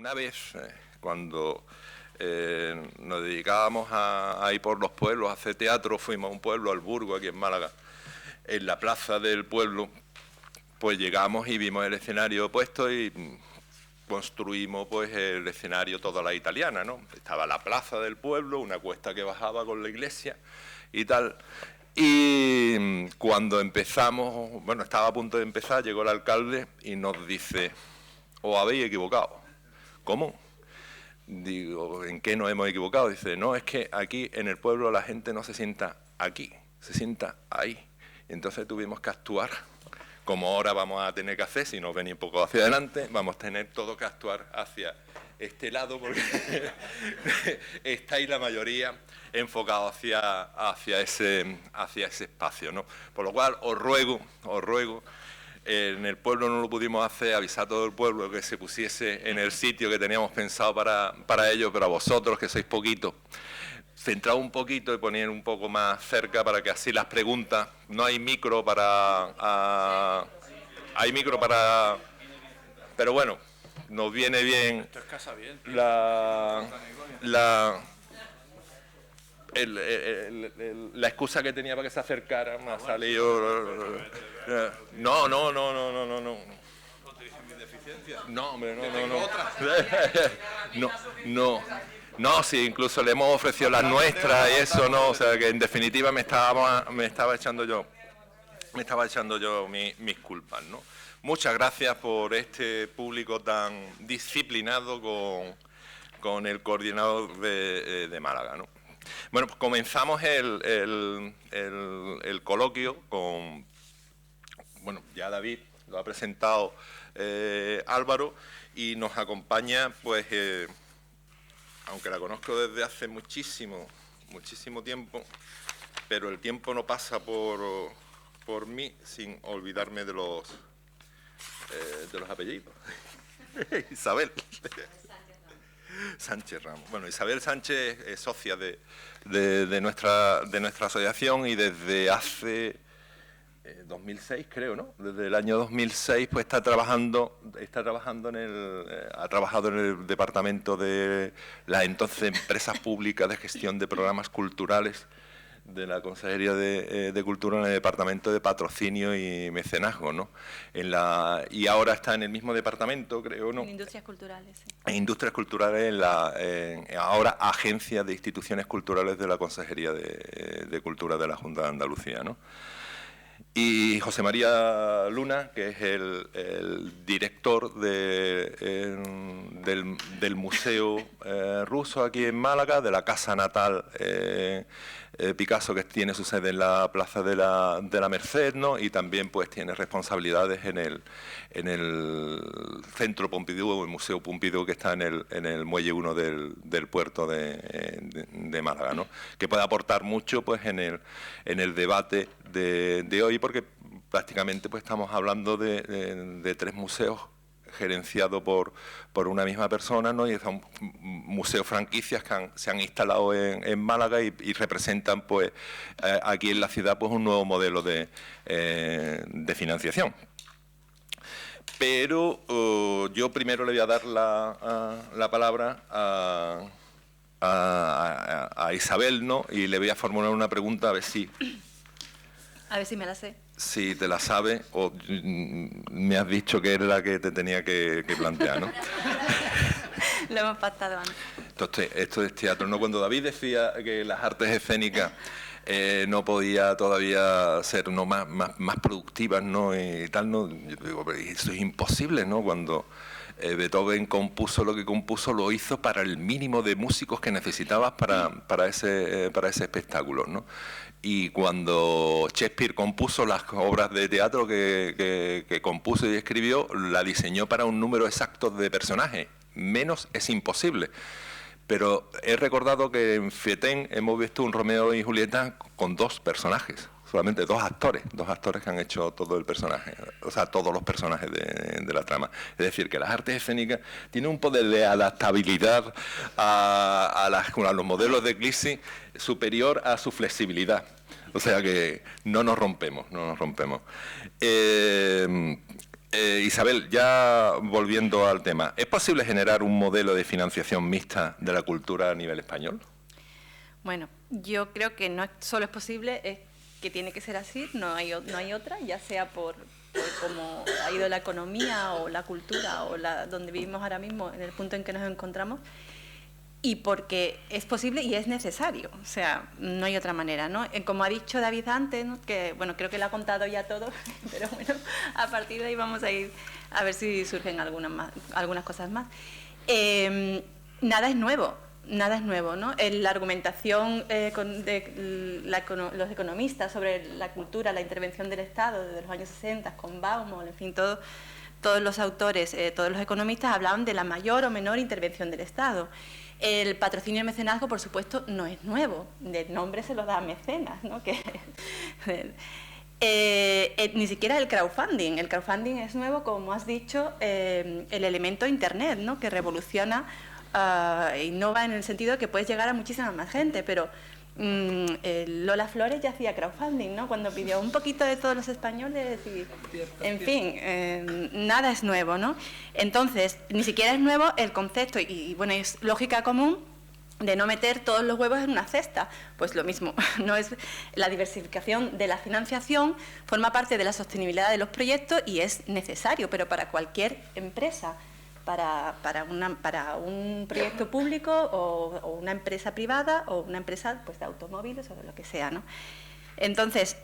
Una vez, cuando nos dedicábamos a ir por los pueblos, a hacer teatro, fuimos a un pueblo, al Burgo, aquí en Málaga, en la plaza del pueblo, pues llegamos y vimos el escenario puesto y construimos pues el escenario toda la italiana, ¿no? Estaba la plaza del pueblo, una cuesta que bajaba con la iglesia y tal. Y cuando empezamos, bueno, estaba a punto de empezar, llegó el alcalde y nos dice: os habéis equivocado. ¿Cómo? Digo, ¿en qué nos hemos equivocado? Dice, no, es que aquí en el pueblo la gente no se sienta aquí, se sienta ahí. Y entonces tuvimos que actuar, como ahora vamos a tener que hacer, si nos venís un poco hacia adelante, vamos a tener todo que actuar hacia este lado, porque está ahí la mayoría enfocado hacia ese espacio, ¿no? Por lo cual os ruego, en el pueblo no lo pudimos hacer, avisar a todo el pueblo que se pusiese en el sitio que teníamos pensado para ello, pero a vosotros, que sois poquitos, centraos un poquito y poner un poco más cerca para que así las preguntas, no hay micro hay micro para, pero bueno, nos viene bien la excusa que tenía para que se acercara, me ha salido. No. No, hombre, no, sí, incluso le hemos ofrecido las nuestras y eso, no, o sea que en definitiva me estaba echando yo mis culpas, ¿no? Muchas gracias por este público tan disciplinado con el coordinador de Málaga, ¿no? Bueno, pues comenzamos el coloquio con, bueno, ya David lo ha presentado Álvaro, y nos acompaña, pues, aunque la conozco desde hace muchísimo tiempo, pero el tiempo no pasa por mí sin olvidarme de los apellidos. Isabel Sánchez Ramos. Bueno, Isabel Sánchez es socia de nuestra asociación, y desde hace 2006, creo, ¿no? Desde el año 2006 pues ha trabajado en el departamento de las entonces Empresas Públicas de Gestión de Programas Culturales de la Consejería de Cultura, en el departamento de Patrocinio y Mecenazgo, ¿no? Y ahora está en el mismo departamento, creo, ¿no? En Industrias Culturales, sí. En Industrias Culturales, ahora Agencia de Instituciones Culturales de la Consejería de Cultura de la Junta de Andalucía, ¿no? Y José María Luna, que es el director del Museo Ruso aquí en Málaga, de la casa natal Picasso, que tiene su sede en la Plaza de la Merced, ¿no? Y también pues tiene responsabilidades en el Centro Pompidou, o el Museo Pompidou, que está en el Muelle 1 del puerto de Málaga, ¿no? Que puede aportar mucho pues en el debate de hoy, porque prácticamente pues estamos hablando de tres museos gerenciados por una misma persona, ¿no? Y son museos franquicias que se han instalado en Málaga y representan pues aquí en la ciudad pues un nuevo modelo de financiación. Pero yo primero le voy a dar la palabra a Isabel, ¿no? Y le voy a formular una pregunta a ver si me la sé. Si te la sabes, o me has dicho que era la que te tenía que plantear, ¿no? Lo hemos pactado antes. Entonces, esto es teatro, ¿no? Cuando David decía que las artes escénicas no podía todavía ser más productivas, ¿no? Y tal, ¿no? Yo digo, pero eso es imposible, ¿no? Cuando Beethoven compuso lo que compuso, lo hizo para el mínimo de músicos que necesitabas para ese espectáculo, ¿no? Y cuando Shakespeare compuso las obras de teatro que compuso y escribió, la diseñó para un número exacto de personajes. Menos es imposible. Pero he recordado que en Fietten hemos visto un Romeo y Julieta con dos personajes, solamente dos actores que han hecho todo el personaje, o sea, todos los personajes de la trama. Es decir, que las artes escénicas tienen un poder de adaptabilidad a los modelos de Gleason superior a su flexibilidad. O sea que no nos rompemos. Isabel, ya volviendo al tema, ¿es posible generar un modelo de financiación mixta de la cultura a nivel español? Bueno, yo creo que no solo es posible, es que tiene que ser así, no hay otra, ya sea por cómo ha ido la economía o la cultura o donde vivimos ahora mismo, en el punto en que nos encontramos, y porque es posible y es necesario, o sea, no hay otra manera, ¿no? Como ha dicho David antes, ¿no? Que, bueno, creo que lo ha contado ya todo, pero bueno, a partir de ahí vamos a ir a ver si surgen algunas cosas más. Nada es nuevo, ¿no? La argumentación de los economistas sobre la cultura, la intervención del Estado desde los años 60, con Baumol, en fin, todos los autores, todos los economistas hablaban de la mayor o menor intervención del Estado. El patrocinio y mecenazgo, por supuesto, no es nuevo. De nombre se lo da mecenas, ¿no? Ni siquiera el crowdfunding. El crowdfunding es nuevo, como has dicho, el elemento Internet, ¿no? Que revoluciona, innova en el sentido de que puedes llegar a muchísima más gente, pero Lola Flores ya hacía crowdfunding, ¿no? Cuando pidió un poquito de todos los españoles y, en fin, nada es nuevo, ¿no? Entonces, ni siquiera es nuevo el concepto y bueno, es lógica común de no meter todos los huevos en una cesta. Pues lo mismo, no es la diversificación de la financiación, forma parte de la sostenibilidad de los proyectos y es necesario, pero para cualquier empresa. Para un proyecto público o una empresa privada o una empresa pues, de automóviles o de lo que sea, ¿no? Entonces,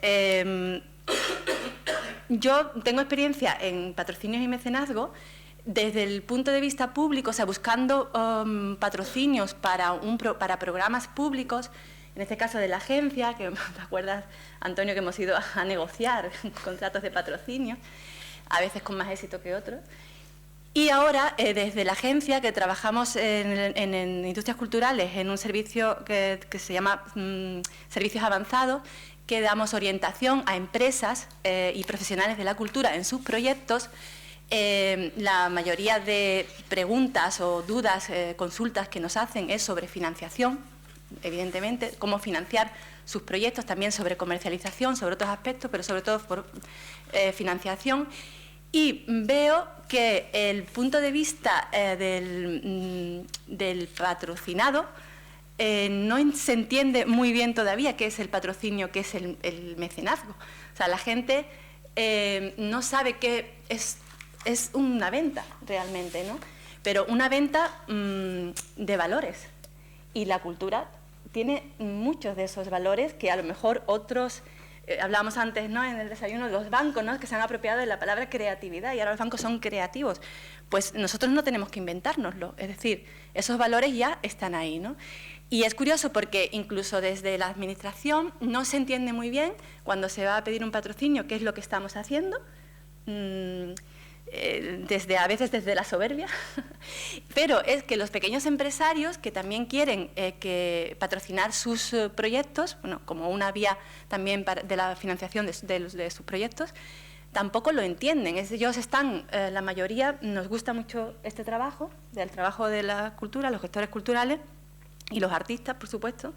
yo tengo experiencia en patrocinios y mecenazgo desde el punto de vista público, o sea, buscando patrocinios para programas públicos, en este caso de la agencia, que te acuerdas, Antonio, que hemos ido a negociar contratos de patrocinio, a veces con más éxito que otros. Y ahora, desde la agencia, que trabajamos en industrias culturales, en un servicio que se llama Servicios Avanzados, que damos orientación a empresas y profesionales de la cultura en sus proyectos. La mayoría de preguntas o dudas, consultas que nos hacen es sobre financiación, evidentemente, cómo financiar sus proyectos, también sobre comercialización, sobre otros aspectos, pero sobre todo por financiación. Y veo que el punto de vista del patrocinado no se entiende muy bien todavía qué es el patrocinio, qué es el mecenazgo. O sea, la gente no sabe qué es una venta realmente, ¿no? Pero una venta de valores. Y la cultura tiene muchos de esos valores que a lo mejor otros... hablábamos antes, ¿no?, en el desayuno, los bancos, ¿no?, que se han apropiado de la palabra creatividad y ahora los bancos son creativos. Pues nosotros no tenemos que inventárnoslo, es decir, esos valores ya están ahí, ¿no? Y es curioso porque incluso desde la administración no se entiende muy bien cuando se va a pedir un patrocinio qué es lo que estamos haciendo, a veces desde la soberbia, pero es que los pequeños empresarios que también quieren patrocinar sus proyectos, bueno, como una vía también de la financiación de sus proyectos, tampoco lo entienden. Ellos están, la mayoría, nos gusta mucho este trabajo, del trabajo de la cultura, los gestores culturales y los artistas, por supuesto.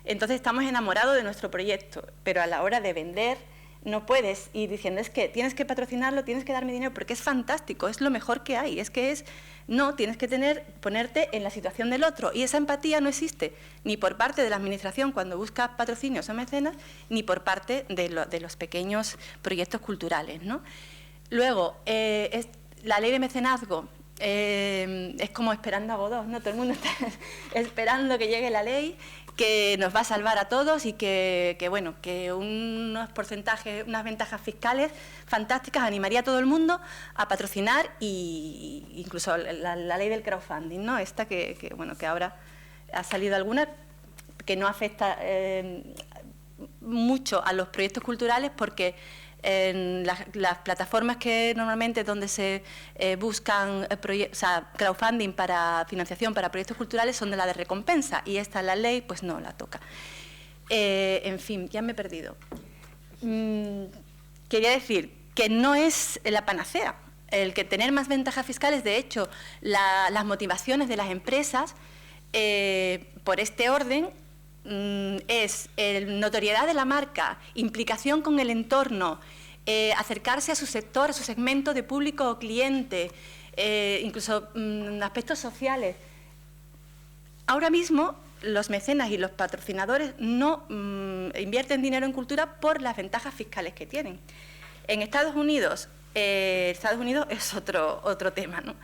Entonces estamos enamorados de nuestro proyecto, pero a la hora de vender no puedes ir diciendo, es que tienes que patrocinarlo, tienes que darme dinero, porque es fantástico, es lo mejor que hay. No, tienes que ponerte en la situación del otro. Y esa empatía no existe ni por parte de la administración cuando busca patrocinios o mecenas, ni por parte de los pequeños proyectos culturales, ¿no? Luego, la ley de mecenazgo es como esperando a Godot, ¿no? Todo el mundo está esperando que llegue la ley, que nos va a salvar a todos y que unos porcentajes, unas ventajas fiscales fantásticas animaría a todo el mundo a patrocinar, y incluso la ley del crowdfunding, ¿no? Esta que ahora ha salido alguna que no afecta mucho a los proyectos culturales porque en las plataformas que normalmente donde se buscan crowdfunding para financiación para proyectos culturales son de la de recompensa, y esta la ley pues no la toca. En fin, ya me he perdido. Quería decir que no es la panacea el que tener más ventajas fiscales. De hecho, las motivaciones de las empresas por este orden es notoriedad de la marca, implicación con el entorno, acercarse a su sector, a su segmento de público o cliente, incluso aspectos sociales. Ahora mismo los mecenas y los patrocinadores no invierten dinero en cultura por las ventajas fiscales que tienen. En Estados Unidos es otro tema, ¿no?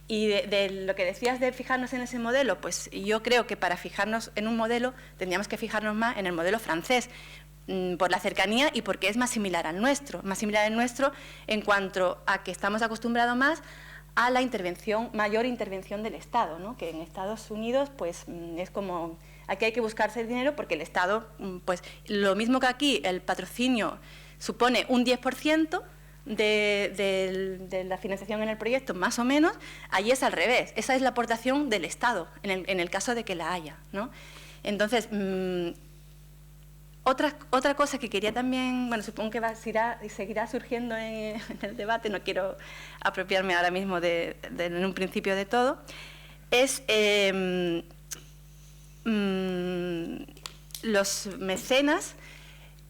Y de lo que decías de fijarnos en ese modelo, pues yo creo que para fijarnos en un modelo tendríamos que fijarnos más en el modelo francés, por la cercanía y porque es más similar al nuestro, en cuanto a que estamos acostumbrados más a la mayor intervención del Estado, ¿no? Que en Estados Unidos pues es como, aquí hay que buscarse el dinero porque el Estado, pues lo mismo que aquí, el patrocinio supone un 10%, de la financiación en el proyecto, más o menos, allí es al revés. Esa es la aportación del Estado, en el caso de que la haya, ¿no? Entonces, otra cosa que quería también, bueno, supongo que seguirá surgiendo en el debate, no quiero apropiarme ahora mismo en un principio de todo, es los mecenas,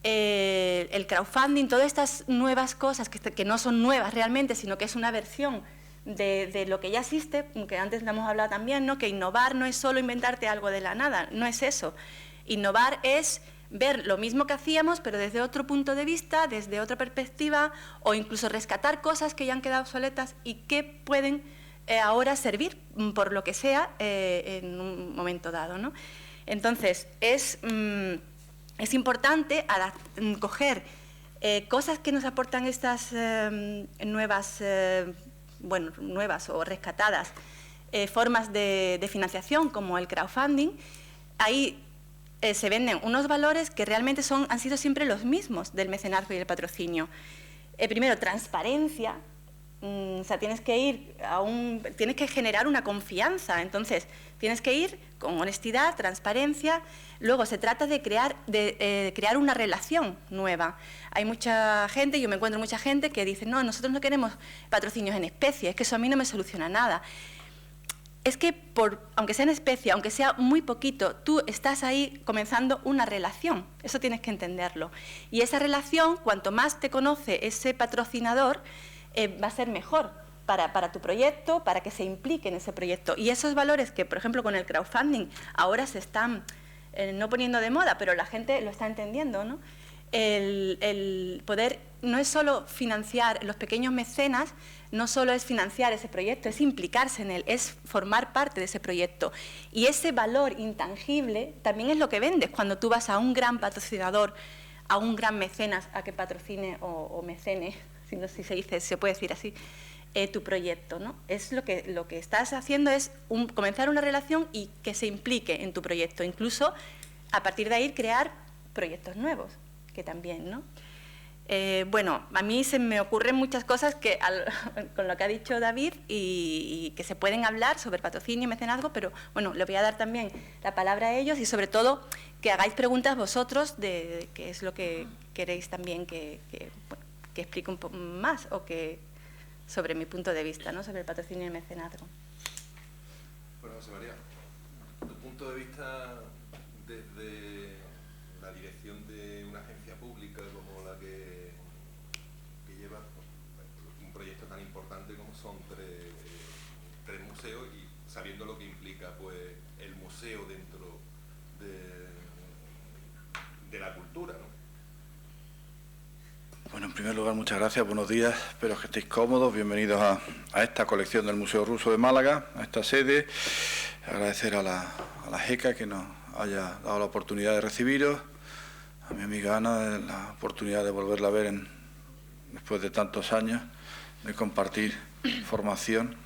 el crowdfunding, todas estas nuevas cosas que no son nuevas realmente, sino que es una versión de lo que ya existe, que antes lo hemos hablado también, ¿no? Que innovar no es solo inventarte algo de la nada, no es eso. Innovar es ver lo mismo que hacíamos, pero desde otro punto de vista, desde otra perspectiva, o incluso rescatar cosas que ya han quedado obsoletas y que pueden ahora servir, por lo que sea, en un momento dado, ¿no? Entonces, es importante coger cosas que nos aportan estas nuevas o rescatadas formas de financiación, como el crowdfunding. Ahí se venden unos valores que realmente han sido siempre los mismos del mecenazgo y el patrocinio. Primero, transparencia. O sea, tienes que generar una confianza, entonces tienes que ir con honestidad, transparencia. Luego se trata de crear una relación nueva. Hay mucha gente, yo me encuentro mucha gente que dice, no, nosotros no queremos patrocinios en especie, es que eso a mí no me soluciona nada. Es que aunque sea en especie, aunque sea muy poquito, tú estás ahí comenzando una relación, eso tienes que entenderlo. Y esa relación, cuanto más te conoce ese patrocinador, va a ser mejor para tu proyecto, para que se implique en ese proyecto. Y esos valores que, por ejemplo, con el crowdfunding ahora se están no poniendo de moda, pero la gente lo está entendiendo, ¿no? El poder no es solo financiar, los pequeños mecenas no solo es financiar ese proyecto, es implicarse en él, es formar parte de ese proyecto. Y ese valor intangible también es lo que vendes cuando tú vas a un gran patrocinador, a un gran mecenas a que patrocine o mecene, si se puede decir así, tu proyecto, ¿no? Es lo que estás haciendo es comenzar una relación y que se implique en tu proyecto, incluso a partir de ahí crear proyectos nuevos, que también, ¿no? Bueno, a mí se me ocurren muchas cosas con lo que ha dicho David y que se pueden hablar sobre patrocinio y mecenazgo, pero bueno, le voy a dar también la palabra a ellos y sobre todo que hagáis preguntas vosotros de qué es lo que queréis también que explique un poco más o que sobre mi punto de vista, ¿no? Sobre el patrocinio y el mecenazgo. Bueno, José María, tu punto de vista desde la dirección de una agencia pública como la que lleva un proyecto tan importante como son tres museos y sabiendo lo que implica pues el museo dentro de la cultura, ¿no? Bueno, en primer lugar, muchas gracias, buenos días, espero que estéis cómodos, bienvenidos a esta colección del Museo Ruso de Málaga, a esta sede. Agradecer a la JECA que nos haya dado la oportunidad de recibiros, a mi amiga Ana la oportunidad de volverla a ver después de tantos años, de compartir formación.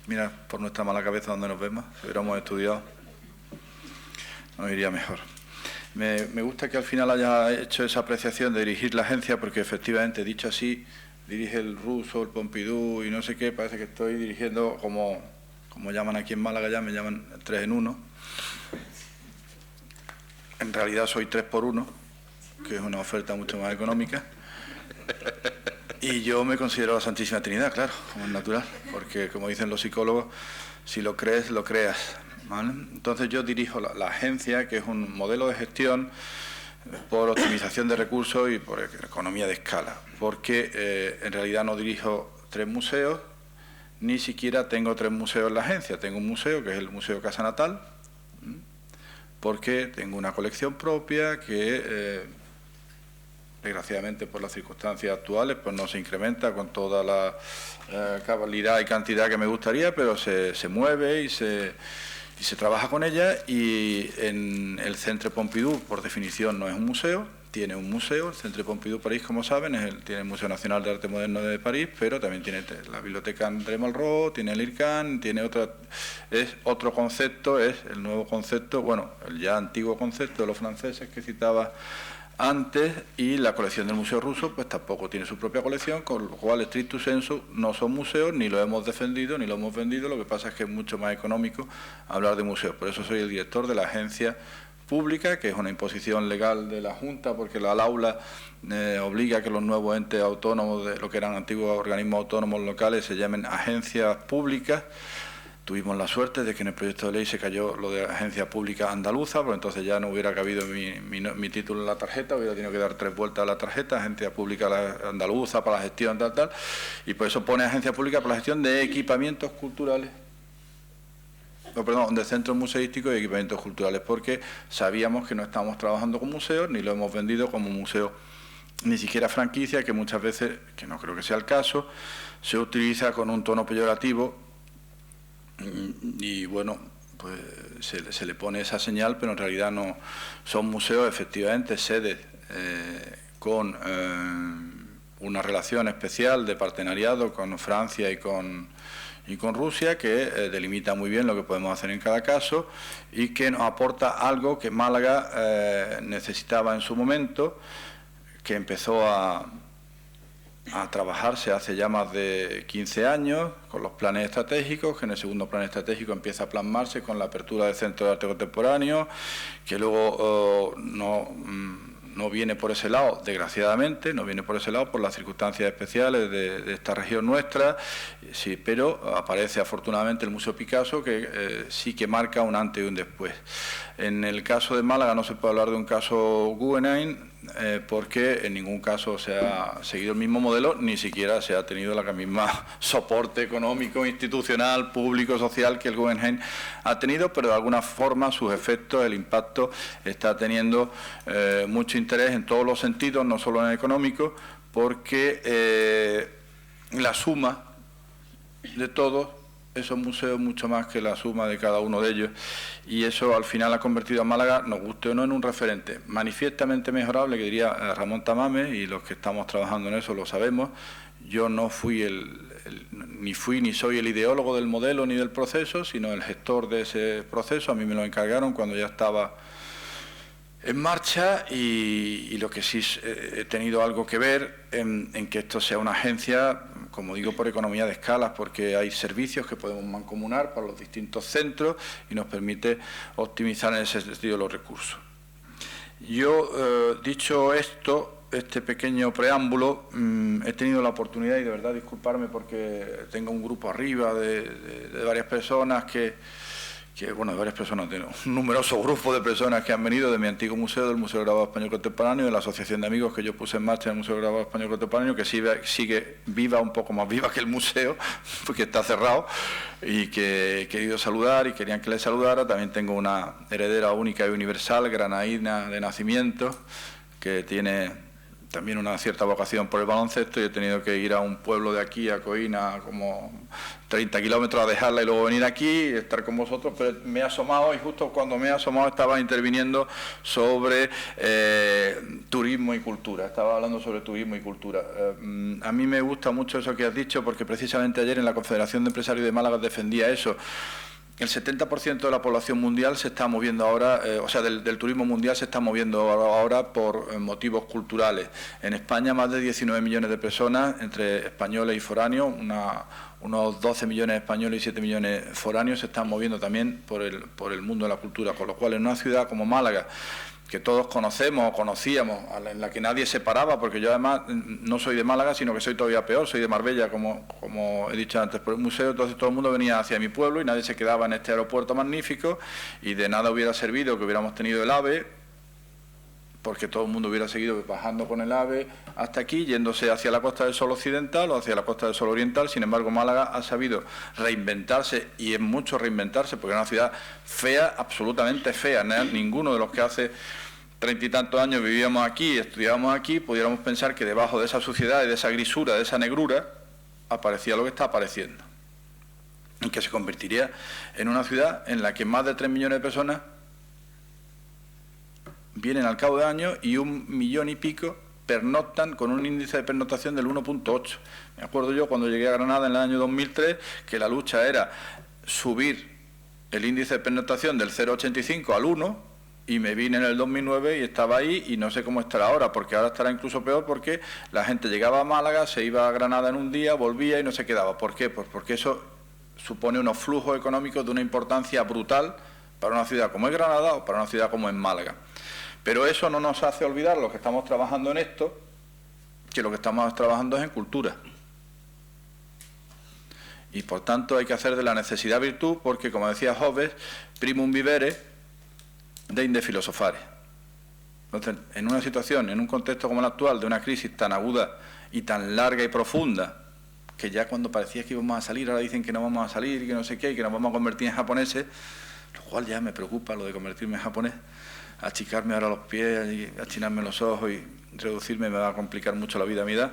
Mira, por nuestra mala cabeza donde nos vemos, si hubiéramos estudiado, nos iría mejor. Me gusta que al final haya hecho esa apreciación de dirigir la agencia, porque efectivamente, dicho así, dirige el Ruso, el Pompidou y no sé qué, parece que estoy dirigiendo como llaman aquí en Málaga, ya me llaman 3 en 1. En realidad soy 3 por 1, que es una oferta mucho más económica. Y yo me considero la Santísima Trinidad, claro, como es natural, porque como dicen los psicólogos, si lo crees, lo creas, ¿vale? Entonces yo dirijo la agencia, que es un modelo de gestión por optimización de recursos y por economía de escala, porque en realidad no dirijo 3 museos, ni siquiera tengo 3 museos en la agencia. Tengo un museo que es el Museo Casa Natal, porque tengo una colección propia que desgraciadamente por las circunstancias actuales pues no se incrementa con toda la cabalidad y cantidad que me gustaría, pero se mueve y se trabaja con ella. Y en el Centre Pompidou, por definición, no es un museo, tiene un museo. El Centre Pompidou París, como saben, tiene el Museo Nacional de Arte Moderno de París, pero también tiene la Biblioteca André Malraux, tiene el IRCAN, tiene es otro concepto, es el nuevo concepto, bueno, el ya antiguo concepto de los franceses que citaba antes, y la colección del Museo Ruso pues tampoco tiene su propia colección, con lo cual, stricto sensu, no son museos, ni lo hemos defendido, ni lo hemos vendido. Lo que pasa es que es mucho más económico hablar de museos. Por eso soy el director de la agencia pública, que es una imposición legal de la Junta, porque la aula obliga a que los nuevos entes autónomos, de lo que eran antiguos organismos autónomos locales, se llamen agencias públicas. Tuvimos la suerte de que en el proyecto de ley se cayó lo de agencia pública andaluza, pues entonces ya no hubiera cabido mi título en la tarjeta, hubiera tenido que dar 3 vueltas a la tarjeta, agencia pública andaluza para la gestión tal, y por eso pone agencia pública para la gestión de equipamientos culturales, de centros museísticos y equipamientos culturales, porque sabíamos que no estábamos trabajando con museos, ni lo hemos vendido como museo, ni siquiera franquicia, que muchas veces, que no creo que sea el caso, se utiliza con un tono peyorativo. Y bueno, pues se le pone esa señal, pero en realidad no son museos, efectivamente, sedes con una relación especial de partenariado con Francia y con Rusia, que delimita muy bien lo que podemos hacer en cada caso y que nos aporta algo que Málaga necesitaba en su momento, que empezó a trabajarse hace ya más de 15 años con los planes estratégicos, que en el segundo plan estratégico empieza a plasmarse con la apertura del Centro de Arte Contemporáneo, que luego no viene por ese lado, desgraciadamente, no viene por ese lado por las circunstancias especiales de esta región nuestra, sí, pero aparece afortunadamente el Museo Picasso, que sí que marca un antes y un después. En el caso de Málaga no se puede hablar de un caso Guggenheim, porque en ningún caso se ha seguido el mismo modelo, ni siquiera se ha tenido la misma soporte económico, institucional, público, social que el Guggenheim ha tenido, pero de alguna forma sus efectos, el impacto, está teniendo mucho interés en todos los sentidos, no solo en el económico, porque la suma de todos esos museos mucho más que la suma de cada uno de ellos, y eso al final ha convertido a Málaga, nos guste o no, en un referente manifiestamente mejorable, que diría Ramón Tamames, y los que estamos trabajando en eso lo sabemos. Yo no fui ni soy el ideólogo del modelo ni del proceso, sino el gestor de ese proceso. A mí me lo encargaron cuando ya estaba en marcha, y lo que sí he tenido algo que ver en que esto sea una agencia, como digo, por economía de escalas, porque hay servicios que podemos mancomunar para los distintos centros y nos permite optimizar en ese sentido los recursos. Yo, dicho esto, este pequeño preámbulo, he tenido la oportunidad, y de verdad disculparme porque tengo un grupo arriba de varias personas de un numeroso grupo de personas que han venido de mi antiguo museo, del Museo Grabado Español Contemporáneo, de la asociación de amigos que yo puse en marcha en el Museo Grabado Español Contemporáneo, que sigue viva, un poco más viva que el museo, porque está cerrado, y que he querido saludar y querían que les saludara. También tengo una heredera única y universal, granaína de nacimiento, que tiene también una cierta vocación por el baloncesto, y he tenido que ir a un pueblo de aquí, a Coína, como 30 kilómetros, a dejarla y luego venir aquí y estar con vosotros. Pero me he asomado, y justo cuando me he asomado estaba interviniendo sobre turismo y cultura. Estaba hablando sobre turismo y cultura. A mí me gusta mucho eso que has dicho, porque precisamente ayer en la Confederación de Empresarios de Málaga defendía eso. El 70% de la población mundial se está moviendo ahora, del turismo mundial se está moviendo ahora por motivos culturales. En España más de 19 millones de personas, entre españoles y foráneos, unos 12 millones españoles y 7 millones foráneos, se están moviendo también por el mundo de la cultura, con lo cual en una ciudad como Málaga, que todos conocemos o conocíamos, en la que nadie se paraba, porque yo además no soy de Málaga, sino que soy todavía peor, soy de Marbella, como he dicho antes, por el museo. Entonces todo el mundo venía hacia mi pueblo y nadie se quedaba en este aeropuerto magnífico, y de nada hubiera servido que hubiéramos tenido el AVE, porque todo el mundo hubiera seguido bajando con el AVE hasta aquí, yéndose hacia la Costa del Sol occidental o hacia la Costa del Sol oriental. Sin embargo, Málaga ha sabido reinventarse, y es mucho reinventarse, porque es una ciudad fea, absolutamente fea. Ninguno de los que hace 30 y tantos años vivíamos aquí, estudiábamos aquí, pudiéramos pensar que debajo de esa suciedad y de esa grisura, de esa negrura, aparecía lo que está apareciendo. Y que se convertiría en una ciudad en la que más de 3 millones de personas vienen al cabo de años, y 1 millón y pico pernoctan con un índice de pernoctación del 1,8. Me acuerdo yo cuando llegué a Granada en el año 2003 que la lucha era subir el índice de pernoctación del 0,85 al 1, y me vine en el 2009 y estaba ahí, y no sé cómo estará ahora, porque ahora estará incluso peor, porque la gente llegaba a Málaga, se iba a Granada en un día, volvía y no se quedaba. ¿Por qué? Pues porque eso supone unos flujos económicos de una importancia brutal para una ciudad como es Granada o para una ciudad como es Málaga. Pero eso no nos hace olvidar, los que estamos trabajando en esto, que lo que estamos trabajando es en cultura. Y por tanto hay que hacer de la necesidad virtud, porque, como decía Hobbes, primum vivere deinde filosofare. Entonces, en una situación, en un contexto como el actual, de una crisis tan aguda y tan larga y profunda, que ya cuando parecía que íbamos a salir, ahora dicen que no vamos a salir, que no sé qué, y que nos vamos a convertir en japoneses, lo cual ya me preocupa, lo de convertirme en japonés. Achicarme ahora los pies y achinarme los ojos y reducirme me va a complicar mucho la vida a mi edad.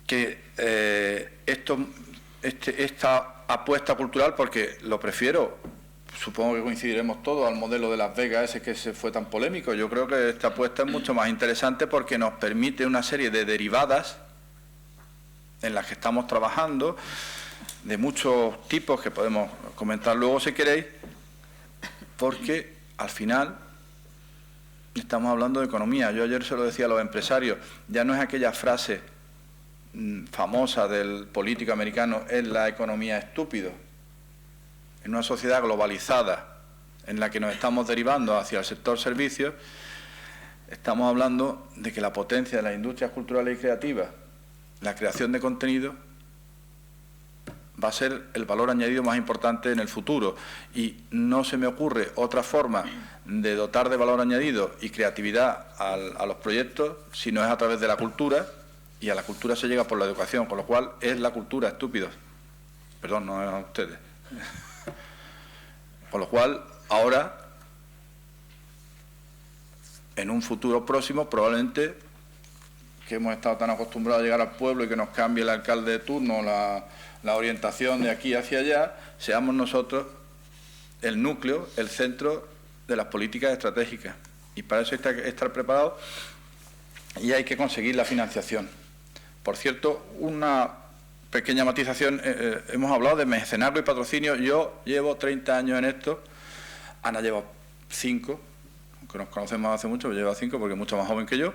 Que esta apuesta cultural, porque lo prefiero, supongo que coincidiremos todos, al modelo de Las Vegas ese que se fue tan polémico. Yo creo que esta apuesta es mucho más interesante, porque nos permite una serie de derivadas en las que estamos trabajando, de muchos tipos que podemos comentar luego si queréis, porque al final estamos hablando de economía. Yo ayer se lo decía a los empresarios, ya no es aquella frase famosa del político americano, es la economía estúpido. En una sociedad globalizada en la que nos estamos derivando hacia el sector servicios, estamos hablando de que la potencia de las industrias culturales y creativas, la creación de contenido, va a ser el valor añadido más importante en el futuro, y no se me ocurre otra forma de dotar de valor añadido y creatividad a los proyectos si no es a través de la cultura, y a la cultura se llega por la educación, con lo cual es la cultura, estúpidos. Perdón, no es a ustedes. Con lo cual, ahora, en un futuro próximo, probablemente, que hemos estado tan acostumbrados a llegar al pueblo y que nos cambie el alcalde de turno, la orientación de aquí hacia allá, seamos nosotros el núcleo, el centro de las políticas estratégicas. Y para eso hay que estar preparados y hay que conseguir la financiación. Por cierto, una pequeña matización, hemos hablado de mecenazgo y patrocinio. Yo llevo 30 años en esto, Ana lleva 5, aunque nos conocemos hace mucho, pero lleva 5 porque es mucho más joven que yo.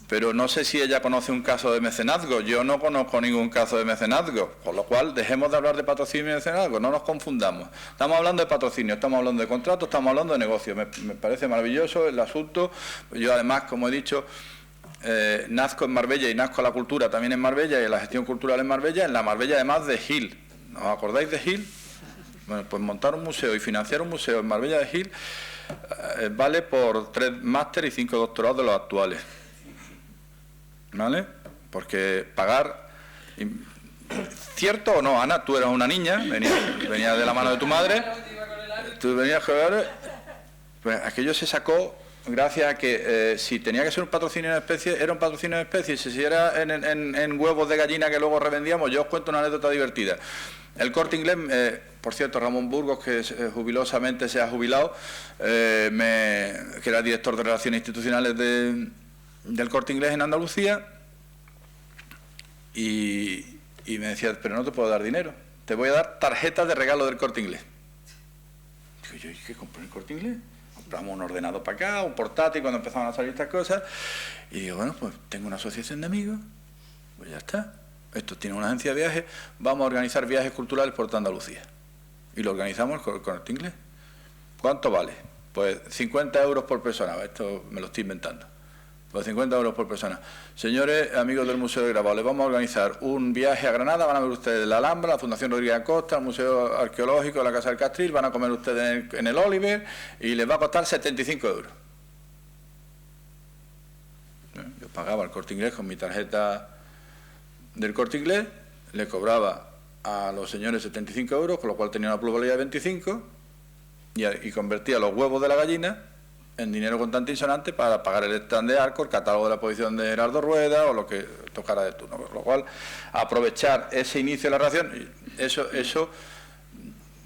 Pero no sé si ella conoce un caso de mecenazgo. Yo no conozco ningún caso de mecenazgo, con lo cual dejemos de hablar de patrocinio y mecenazgo, no nos confundamos. Estamos hablando de patrocinio, estamos hablando de contratos, estamos hablando de negocios. Me parece maravilloso el asunto. Yo además, como he dicho, nazco en Marbella y nazco a la cultura también en Marbella y en la gestión cultural en Marbella, además de Gil. ¿Os acordáis de Gil? Bueno, pues montar un museo y financiar un museo en Marbella de Gil vale por 3 másteres y 5 doctorados de los actuales. ¿Vale? Porque pagar... ¿Cierto o no, Ana? Tú eras una niña, venías de la mano de tu madre, tú venías a jugar... Pues aquello se sacó gracias a que si tenía que ser un patrocinio en especie, era un patrocinio en especie, si era en huevos de gallina que luego revendíamos. Yo os cuento una anécdota divertida. El Corte Inglés, por cierto, Ramón Burgos, que jubilosamente se ha jubilado, que era director de Relaciones Institucionales del Corte Inglés en Andalucía, y me decía, pero no te puedo dar dinero, te voy a dar tarjetas de regalo del Corte Inglés. Digo yo, ¿y qué compré en el Corte Inglés? Compramos un ordenador para acá, un portátil, cuando empezaban a salir estas cosas, y digo, bueno, pues tengo una asociación de amigos, pues ya está, esto tiene una agencia de viajes, vamos a organizar viajes culturales por toda Andalucía, y lo organizamos con el Corte Inglés. ¿Cuánto vale? Pues 50 euros por persona, esto me lo estoy inventando. Pues 50 euros por persona. Señores, amigos del Museo de Grabado, les vamos a organizar un viaje a Granada, van a ver ustedes la Alhambra, la Fundación Rodríguez Acosta, el Museo Arqueológico, la Casa del Castril, van a comer ustedes en el Oliver y les va a costar 75 euros. pagaba al Corte Inglés con mi tarjeta del Corte Inglés, le cobraba a los señores 75 euros, con lo cual tenía una plusvalía de 25, y convertía los huevos de la gallina en dinero contante y sonante para pagar el stand de Arco, el catálogo de la exposición de Gerardo Rueda o lo que tocara de turno. Con lo cual, aprovechar ese inicio de la relación, eso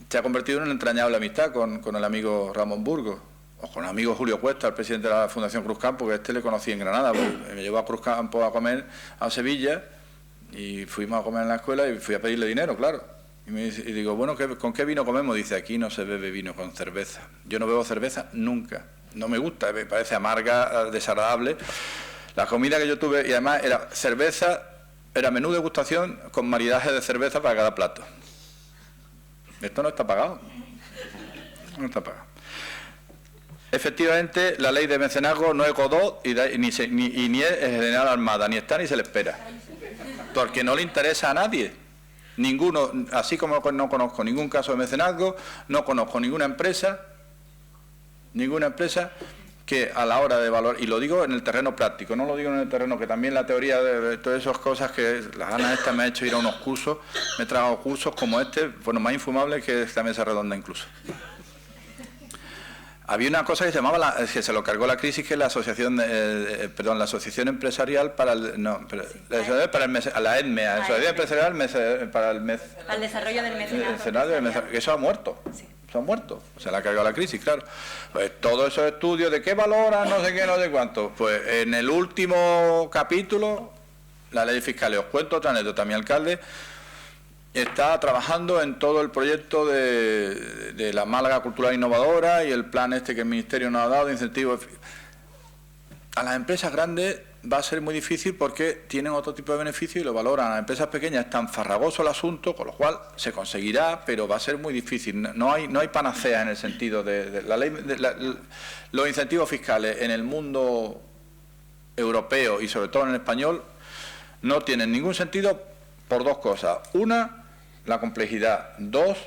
se ha convertido en una entrañable amistad con el amigo Ramón Burgos, o con el amigo Julio Cuesta, el presidente de la Fundación Cruz Campo, que le conocí en Granada, me llevó a Cruz Campo a comer a Sevilla, y fuimos a comer en la escuela y fui a pedirle dinero, claro. Y digo, bueno, ¿con qué vino comemos? Dice, aquí no se bebe vino con cerveza. Yo no bebo cerveza nunca. No me gusta, me parece amarga, desagradable. La comida que yo tuve, y además era cerveza, era menú de degustación con maridaje de cerveza para cada plato. Esto no está pagado. No está pagado. Efectivamente, la ley de mecenazgo no es Godó ni es el general Armada, ni está ni se le espera. Porque no le interesa a nadie. Ninguno, así como no conozco ningún caso de mecenazgo, no conozco ninguna empresa que a la hora de valorar, y lo digo en el terreno práctico, no lo digo en el terreno que también la teoría de todas esas cosas que las ganas estas me ha hecho ir a unos cursos, me he tragado cursos como este, bueno, más infumables que esta mesa redonda incluso. Había una cosa que se llamaba, que se lo cargó la crisis, que es la asociación, la asociación empresarial para el, la EDME, la asociación empresarial para el desarrollo del mecenazgo. Que eso ha muerto. Sí. Se han muerto, se le ha cargado la crisis, claro. Pues todos esos estudios de qué valora, no sé qué, no sé cuánto. Pues en el último capítulo, la ley fiscal, os cuento otra anécdota, mi alcalde está trabajando en todo el proyecto de la Málaga Cultural Innovadora y el plan este que el Ministerio nos ha dado de incentivos. A las empresas grandes va a ser muy difícil porque tienen otro tipo de beneficio y lo valoran. A las empresas pequeñas es tan farragoso el asunto, con lo cual se conseguirá, pero va a ser muy difícil. No hay panacea en el sentido de la ley. Los incentivos fiscales en el mundo europeo y sobre todo en el español no tienen ningún sentido por dos cosas. Una, la complejidad. Dos,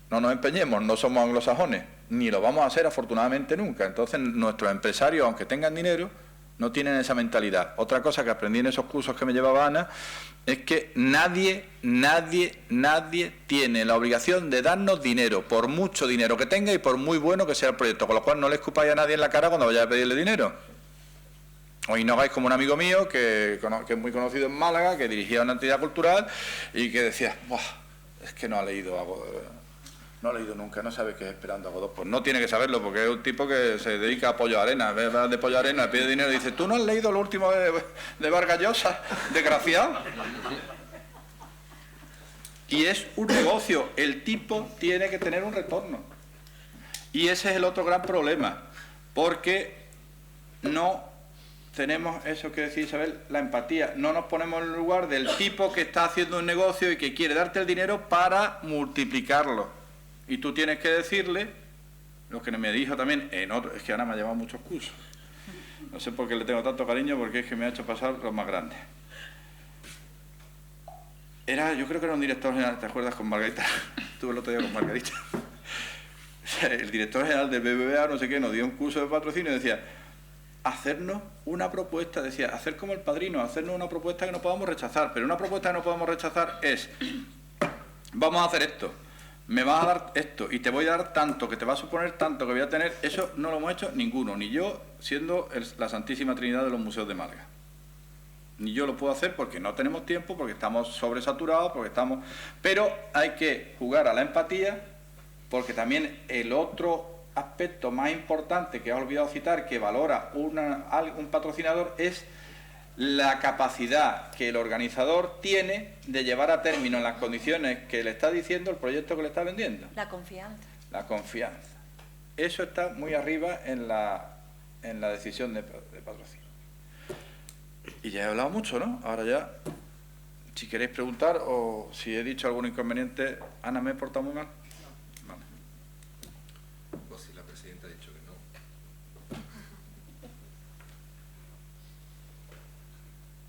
no nos empeñemos, no somos anglosajones, ni lo vamos a hacer afortunadamente nunca. Entonces nuestros empresarios, aunque tengan dinero, no tienen esa mentalidad. Otra cosa que aprendí en esos cursos que me llevaba Ana es que nadie tiene la obligación de darnos dinero, por mucho dinero que tenga y por muy bueno que sea el proyecto, con lo cual no le escupáis a nadie en la cara cuando vayáis a pedirle dinero. O no hagáis como un amigo mío que es muy conocido en Málaga, que dirigía una entidad cultural y que decía, ¡buah! Es que no ha leído nunca, no sabe qué es Esperando a Godot. Pues no tiene que saberlo, porque es un tipo que se dedica a Pollo Arena, va de Pollo Arena, pide dinero y dice, ¿tú no has leído lo último de Vargas Llosa? Desgraciado. Y es un negocio, el tipo tiene que tener un retorno. Y ese es el otro gran problema, porque no tenemos eso que decía Isabel, la empatía. No nos ponemos en el lugar del tipo que está haciendo un negocio y que quiere darte el dinero para multiplicarlo. Y tú tienes que decirle, lo que me dijo también en otro, es que Ana me ha llevado muchos cursos. No sé por qué le tengo tanto cariño, porque es que me ha hecho pasar los más grandes. Yo creo que era un director general, ¿te acuerdas con Margarita? Estuve el otro día con Margarita. El director general del BBVA, no sé qué, nos dio un curso de patrocinio y decía, hacernos una propuesta, decía, hacer como el Padrino, hacernos una propuesta que no podamos rechazar, pero una propuesta que no podamos rechazar es, vamos a hacer esto, me vas a dar esto y te voy a dar tanto, que te va a suponer tanto, que voy a tener, eso no lo hemos hecho ninguno, ni yo, siendo la Santísima Trinidad de los museos de Málaga. Ni yo lo puedo hacer porque no tenemos tiempo, porque estamos sobresaturados, pero hay que jugar a la empatía, porque también el otro aspecto más importante que he olvidado citar, que valora un patrocinador, es la capacidad que el organizador tiene de llevar a término en las condiciones que le está diciendo el proyecto que le está vendiendo. La confianza. La confianza. Eso está muy arriba en la decisión de patrocinio. Y ya he hablado mucho, ¿no? Ahora ya, si queréis preguntar o si he dicho algún inconveniente, Ana, ¿me he portado muy mal?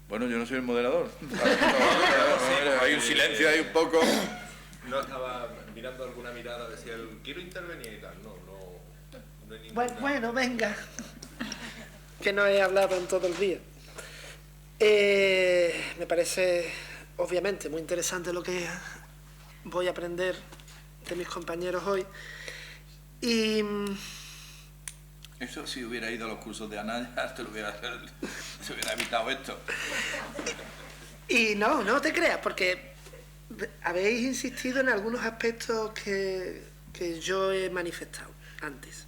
Bueno, yo no soy el moderador. Hay un silencio ahí un poco. No estaba mirando alguna mirada, decía, quiero intervenir y tal. No hay ninguna... Bueno, venga. Que no he hablado en todo el día. Me parece, obviamente, muy interesante lo que voy a aprender de mis compañeros hoy. Y eso, si hubiera ido a los cursos de Anaya, se hubiera evitado esto. Y no te creas, porque habéis insistido en algunos aspectos que yo he manifestado antes.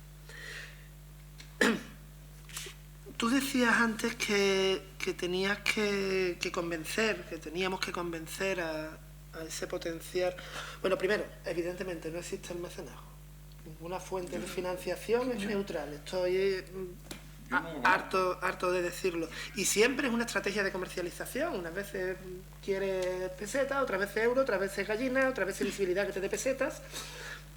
Tú decías antes que tenías que convencer, que teníamos que convencer a ese potencial. Bueno, primero, evidentemente no existe el mecenazgo. Ninguna fuente de financiación es neutral. Estoy harto de decirlo. Y siempre es una estrategia de comercialización. Unas veces quieres pesetas, otras veces euros, otras veces gallinas, otras veces visibilidad que te dé pesetas.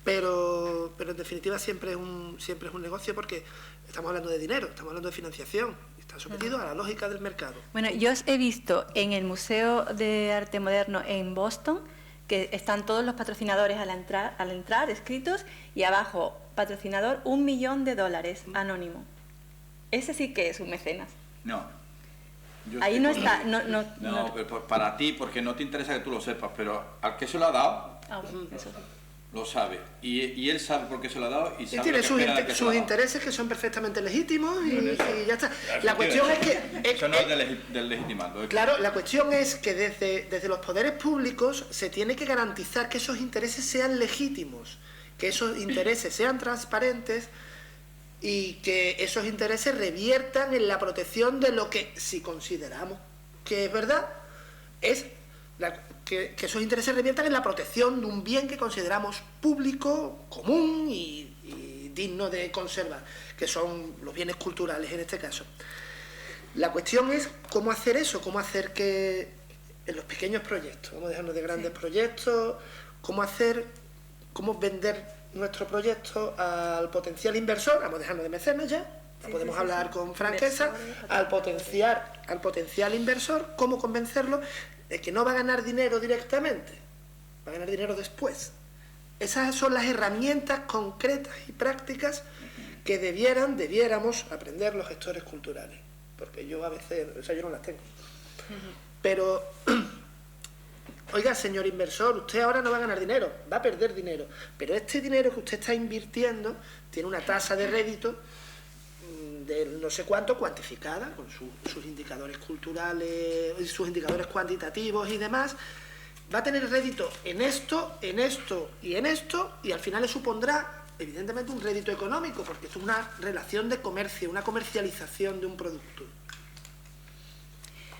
Pero en definitiva siempre es un negocio, porque estamos hablando de dinero, estamos hablando de financiación, está sometido a la lógica del mercado. Bueno, yo os he visto en el Museo de Arte Moderno en Boston, que están todos los patrocinadores al entrar escritos, y abajo, patrocinador, $1 millón anónimo. Ese sí que es un mecenas. No. Ahí no está. No, pero para ti, porque no te interesa que tú lo sepas, pero al que se lo ha dado, bueno, eso sí. Lo sabe. Y él sabe por qué se lo ha dado y sabe tiene lo que espera sus intereses, que son perfectamente legítimos, y ya está. La cuestión es que... Eso no es del legitimado. Claro, la cuestión es que desde los poderes públicos se tiene que garantizar que esos intereses sean legítimos, que esos intereses sean transparentes y que esos intereses reviertan en la protección de lo que, si consideramos que es verdad, es que esos intereses reviertan en la protección de un bien que consideramos público, común y digno de conservar, que son los bienes culturales en este caso. La cuestión es cómo hacer eso, cómo hacer que en los pequeños proyectos, vamos a dejarnos de grandes proyectos, cómo vender nuestro proyecto al potencial inversor, vamos a dejarnos de mecenas ya, podemos hablar con franqueza, al potencial inversor, cómo convencerlo de que no va a ganar dinero directamente, va a ganar dinero después. Esas son las herramientas concretas y prácticas que debiéramos aprender los gestores culturales, porque yo a veces, yo no las tengo. Pero, oiga, señor inversor, usted ahora no va a ganar dinero, va a perder dinero, pero este dinero que usted está invirtiendo tiene una tasa de rédito de no sé cuánto, cuantificada, con sus indicadores culturales, sus indicadores cuantitativos y demás, va a tener rédito en esto, en esto y en esto, y al final le supondrá, evidentemente, un rédito económico, porque es una relación de comercio, una comercialización de un producto.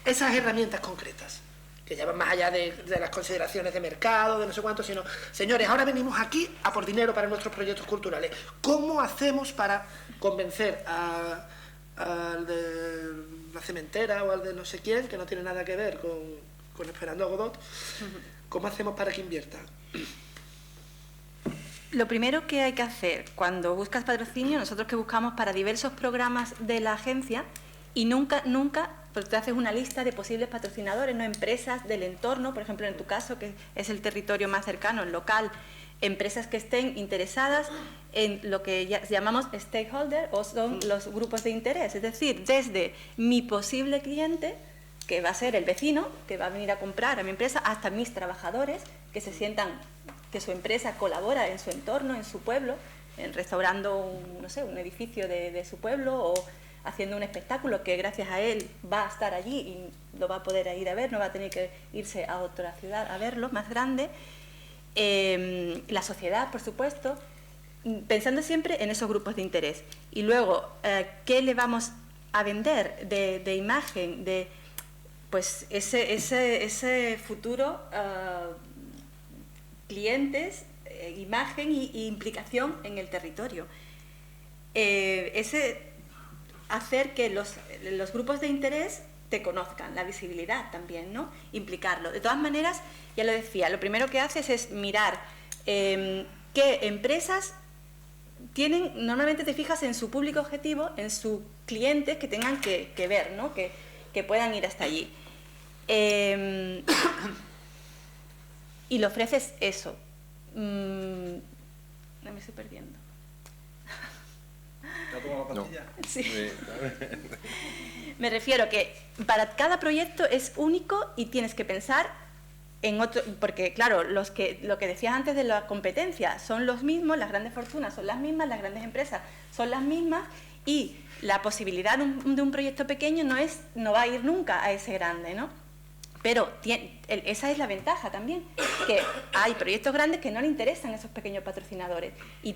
Esas herramientas concretas, que ya van más allá de las consideraciones de mercado, de no sé cuánto, sino, señores, ahora venimos aquí a por dinero para nuestros proyectos culturales. ¿Cómo hacemos para convencer al de la cementera o al de no sé quién, que no tiene nada que ver con Esperando a Godot, cómo hacemos para que invierta? Lo primero que hay que hacer cuando buscas patrocinio, nosotros que buscamos para diversos programas de la agencia, y nunca, pues te haces una lista de posibles patrocinadores, no empresas del entorno, por ejemplo, en tu caso, que es el territorio más cercano, el local, empresas que estén interesadas en lo que llamamos stakeholder, o son los grupos de interés, es decir, desde mi posible cliente, que va a ser el vecino, que va a venir a comprar a mi empresa, hasta mis trabajadores, que se sientan que su empresa colabora en su entorno, en su pueblo, restaurando un edificio de su pueblo, o haciendo un espectáculo que gracias a él va a estar allí y lo va a poder ir a ver, no va a tener que irse a otra ciudad a verlo, más grande. La sociedad, por supuesto, pensando siempre en esos grupos de interés. Y luego, ¿qué le vamos a vender de imagen, de pues ese futuro clientes, imagen y implicación en el territorio? Hacer que los grupos de interés te conozcan, la visibilidad también, ¿no? Implicarlo. De todas maneras, ya lo decía, lo primero que haces es mirar qué empresas tienen, normalmente te fijas en su público objetivo, en sus clientes que tengan que ver, ¿no? Que puedan ir hasta allí. Y le ofreces eso. No me estoy perdiendo. toma la pastilla? Sí. Me refiero que para cada proyecto es único y tienes que pensar en otro, porque claro, lo que decías antes de la competencia son los mismos, las grandes fortunas son las mismas, las grandes empresas son las mismas, y la posibilidad de un proyecto pequeño no va a ir nunca a ese grande, ¿no? Pero esa es la ventaja también, que hay proyectos grandes que no le interesan a esos pequeños patrocinadores, y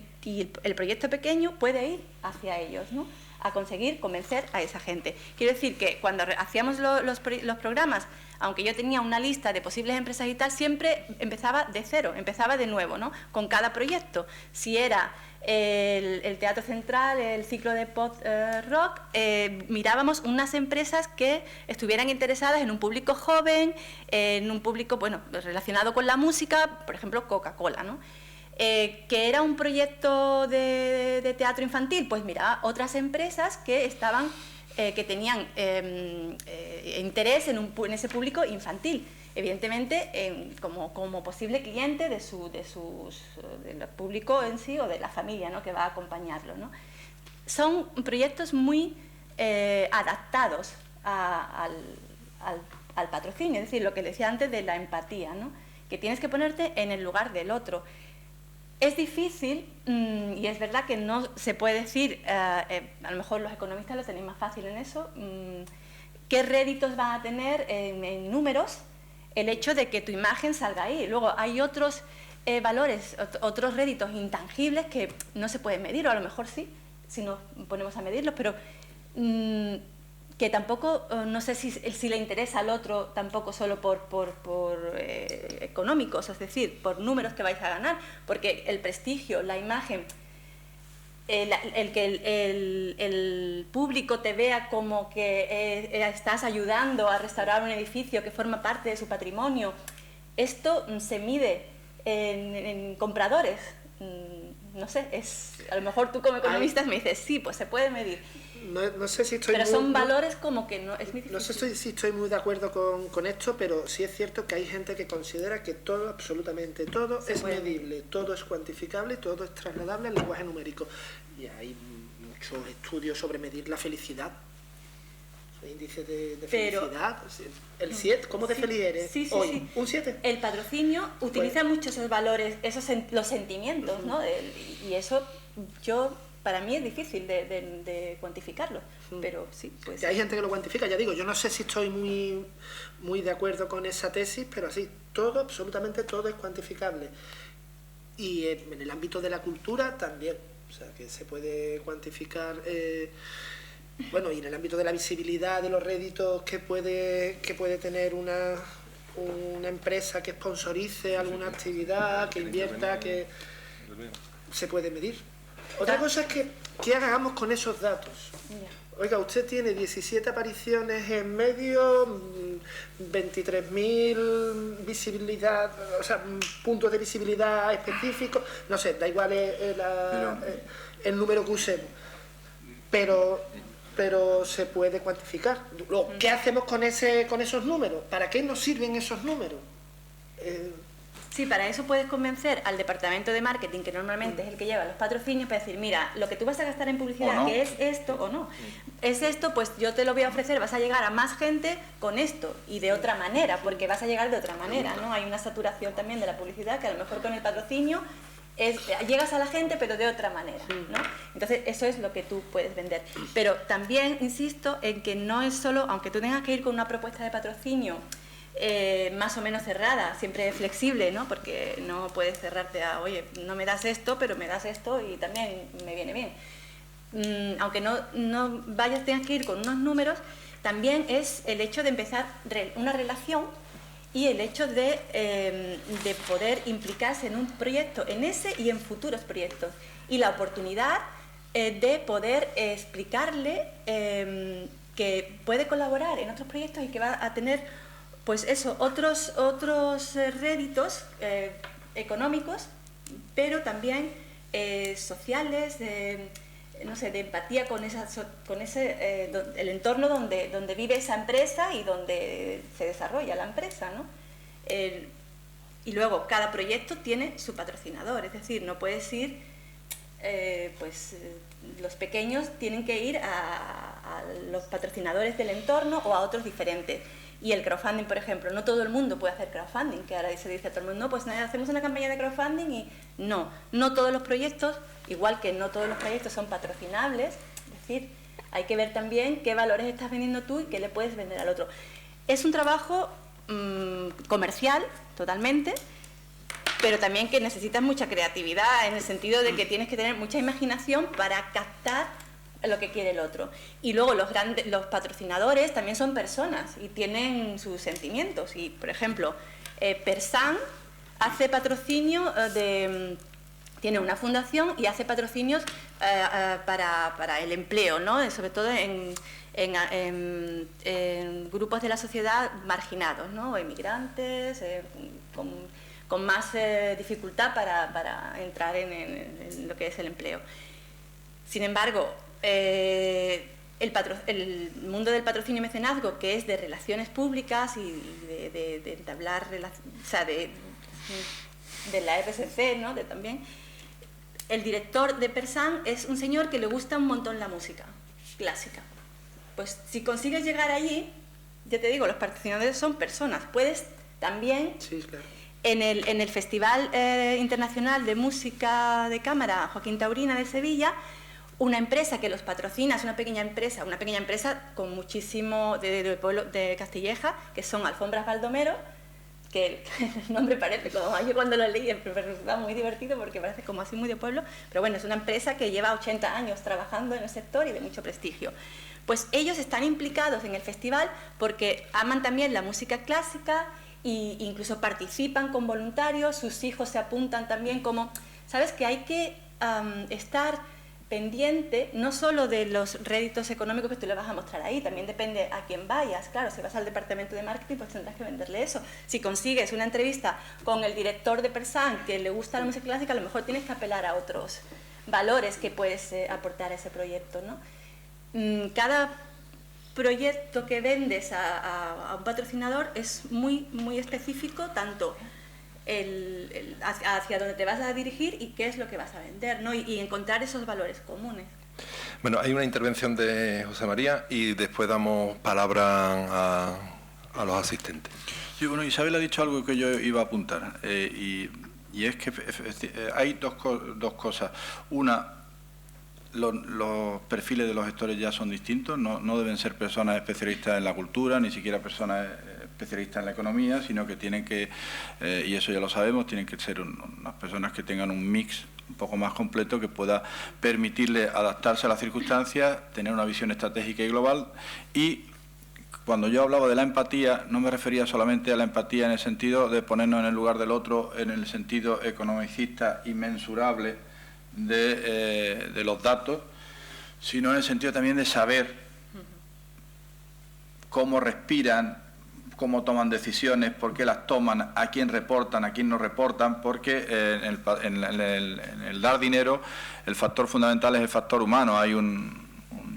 el proyecto pequeño puede ir hacia ellos, ¿no?, a conseguir convencer a esa gente. Quiero decir que cuando hacíamos los programas, aunque yo tenía una lista de posibles empresas y tal, siempre empezaba de cero, empezaba de nuevo, ¿no?, con cada proyecto. Si era el Teatro Central, el ciclo de pop rock, mirábamos unas empresas que estuvieran interesadas en un público joven, en un público, bueno, relacionado con la música, por ejemplo, Coca-Cola, ¿no? Que era un proyecto de teatro infantil, pues miraba otras empresas que estaban, que tenían interés en ese público infantil, evidentemente como posible cliente del público en sí o de la familia, ¿no?, que va a acompañarlo, ¿no? Son proyectos muy adaptados al patrocinio, es decir, lo que decía antes de la empatía, ¿no?, que tienes que ponerte en el lugar del otro. Es difícil, y es verdad que no se puede decir, a lo mejor los economistas lo tenéis más fácil en eso, qué réditos van a tener en números el hecho de que tu imagen salga ahí. Luego hay otros valores, otros réditos intangibles que no se pueden medir, o a lo mejor sí, si nos ponemos a medirlos, pero que tampoco, no sé si le interesa al otro tampoco solo por económicos, es decir, por números que vais a ganar, porque el prestigio, la imagen, el que el público te vea como que estás ayudando a restaurar un edificio que forma parte de su patrimonio, esto se mide en compradores. No sé, a lo mejor tú como economista me dices, sí, pues se puede medir. No sé si estoy pero son valores como que no es muy difícil. No sé si estoy muy de acuerdo con esto, pero sí es cierto que hay gente que considera que todo, absolutamente todo, es medible, todo es cuantificable, todo es trasladable al lenguaje numérico. Y hay muchos estudios sobre medir la felicidad, índices de felicidad. El 7, ¿cómo de feliz eres hoy? Sí. ¿Un 7? El patrocinio utiliza mucho esos valores, los sentimientos, ¿no? Y eso para mí es difícil de cuantificarlo, pero sí. Pues hay gente que lo cuantifica, ya digo, yo no sé si estoy muy de acuerdo con esa tesis, pero así, todo, absolutamente todo es cuantificable. Y en el ámbito de la cultura también, o sea, que se puede cuantificar, bueno, y en el ámbito de la visibilidad, de los réditos que puede tener una empresa que sponsorice alguna actividad, que invierta, que se puede medir. Otra cosa es que hagamos con esos datos. Oiga, usted tiene 17 apariciones en medios, 23.000 visibilidad, o sea, puntos de visibilidad específicos, no sé, da igual el número que usemos, pero se puede cuantificar. Luego, ¿qué hacemos con esos números? ¿Para qué nos sirven esos números? Sí, para eso puedes convencer al departamento de marketing, que normalmente es el que lleva los patrocinios, para decir, mira, lo que tú vas a gastar en publicidad, no. que es esto o no, es esto, pues yo te lo voy a ofrecer, vas a llegar a más gente con esto y de otra manera, porque vas a llegar de otra manera, ¿no? Hay una saturación también de la publicidad que a lo mejor con el patrocinio llegas a la gente pero de otra manera, ¿no? Entonces eso es lo que tú puedes vender. Pero también insisto en que no es solo, aunque tú tengas que ir con una propuesta de patrocinio más o menos cerrada, siempre flexible, ¿no? Porque no puedes cerrarte a, oye, no me das esto, pero me das esto y también me viene bien. Aunque no tengas que ir con unos números, también es el hecho de empezar una relación y el hecho de poder implicarse en un proyecto, en ese y en futuros proyectos. Y la oportunidad de poder explicarle que puede colaborar en otros proyectos y que va a tener, pues eso, otros réditos económicos, pero también sociales, no sé, de empatía con el entorno donde vive esa empresa y donde se desarrolla la empresa, ¿no? Y luego cada proyecto tiene su patrocinador, es decir, no puedes ir los pequeños tienen que ir a los patrocinadores del entorno o a otros diferentes. Y el crowdfunding, por ejemplo, no todo el mundo puede hacer crowdfunding, que ahora se dice a todo el mundo, no, pues hacemos una campaña de crowdfunding y no todos los proyectos, igual que no todos los proyectos son patrocinables, es decir, hay que ver también qué valores estás vendiendo tú y qué le puedes vender al otro. Es un trabajo comercial, totalmente, pero también que necesitas mucha creatividad, en el sentido de que tienes que tener mucha imaginación para captar lo que quiere el otro. Y luego los patrocinadores también son personas y tienen sus sentimientos. Y, por ejemplo, Persan hace patrocinio tiene una fundación y hace patrocinios para el empleo, ¿no? Sobre todo en grupos de la sociedad marginados, ¿no? O emigrantes, con más dificultad para entrar en lo que es el empleo. Sin embargo, el mundo del patrocinio y mecenazgo, que es de relaciones públicas y de entablar, o sea, de la RSC, ¿no? También, el director de Persan es un señor que le gusta un montón la música clásica. Pues si consigues llegar allí, ya te digo, los patrocinadores son personas. Puedes también, sí, claro, en el Festival Internacional de Música de Cámara Joaquín Taurina de Sevilla, una empresa que los patrocina, es una pequeña empresa con muchísimo del pueblo de Castilleja, que son Alfombras Baldomero, que el nombre parece, como yo cuando lo leí, me resulta muy divertido porque parece como así muy de pueblo, pero bueno, es una empresa que lleva 80 años trabajando en el sector y de mucho prestigio. Pues ellos están implicados en el festival porque aman también la música clásica e incluso participan con voluntarios, sus hijos se apuntan también como... ¿Sabes? Que hay que estar pendiente no solo de los réditos económicos que tú le vas a mostrar ahí, también depende a quién vayas. Claro, si vas al departamento de marketing, pues tendrás que venderle eso. Si consigues una entrevista con el director de Persan que le gusta la música clásica, a lo mejor tienes que apelar a otros valores que puedes aportar a ese proyecto, ¿no? Cada proyecto que vendes a un patrocinador es muy, muy específico, tanto hacia dónde te vas a dirigir y qué es lo que vas a vender, ¿no? Y encontrar esos valores comunes. Bueno, hay una intervención de José María y después damos palabra a los asistentes. Sí, bueno, Isabel ha dicho algo que yo iba a apuntar, y es que hay dos cosas. Una, los perfiles de los gestores ya son distintos, no deben ser personas especialistas en la cultura, ni siquiera personas especialistas en la economía, sino que tienen que, y eso ya lo sabemos, tienen que ser unas personas que tengan un mix un poco más completo que pueda permitirle adaptarse a las circunstancias, tener una visión estratégica y global. Y cuando yo hablaba de la empatía, no me refería solamente a la empatía en el sentido de ponernos en el lugar del otro, en el sentido economicista y mensurable de los datos, sino en el sentido también de saber cómo respiran, cómo toman decisiones, por qué las toman, a quién reportan, a quién no reportan, porque en el dar dinero el factor fundamental es el factor humano. Hay un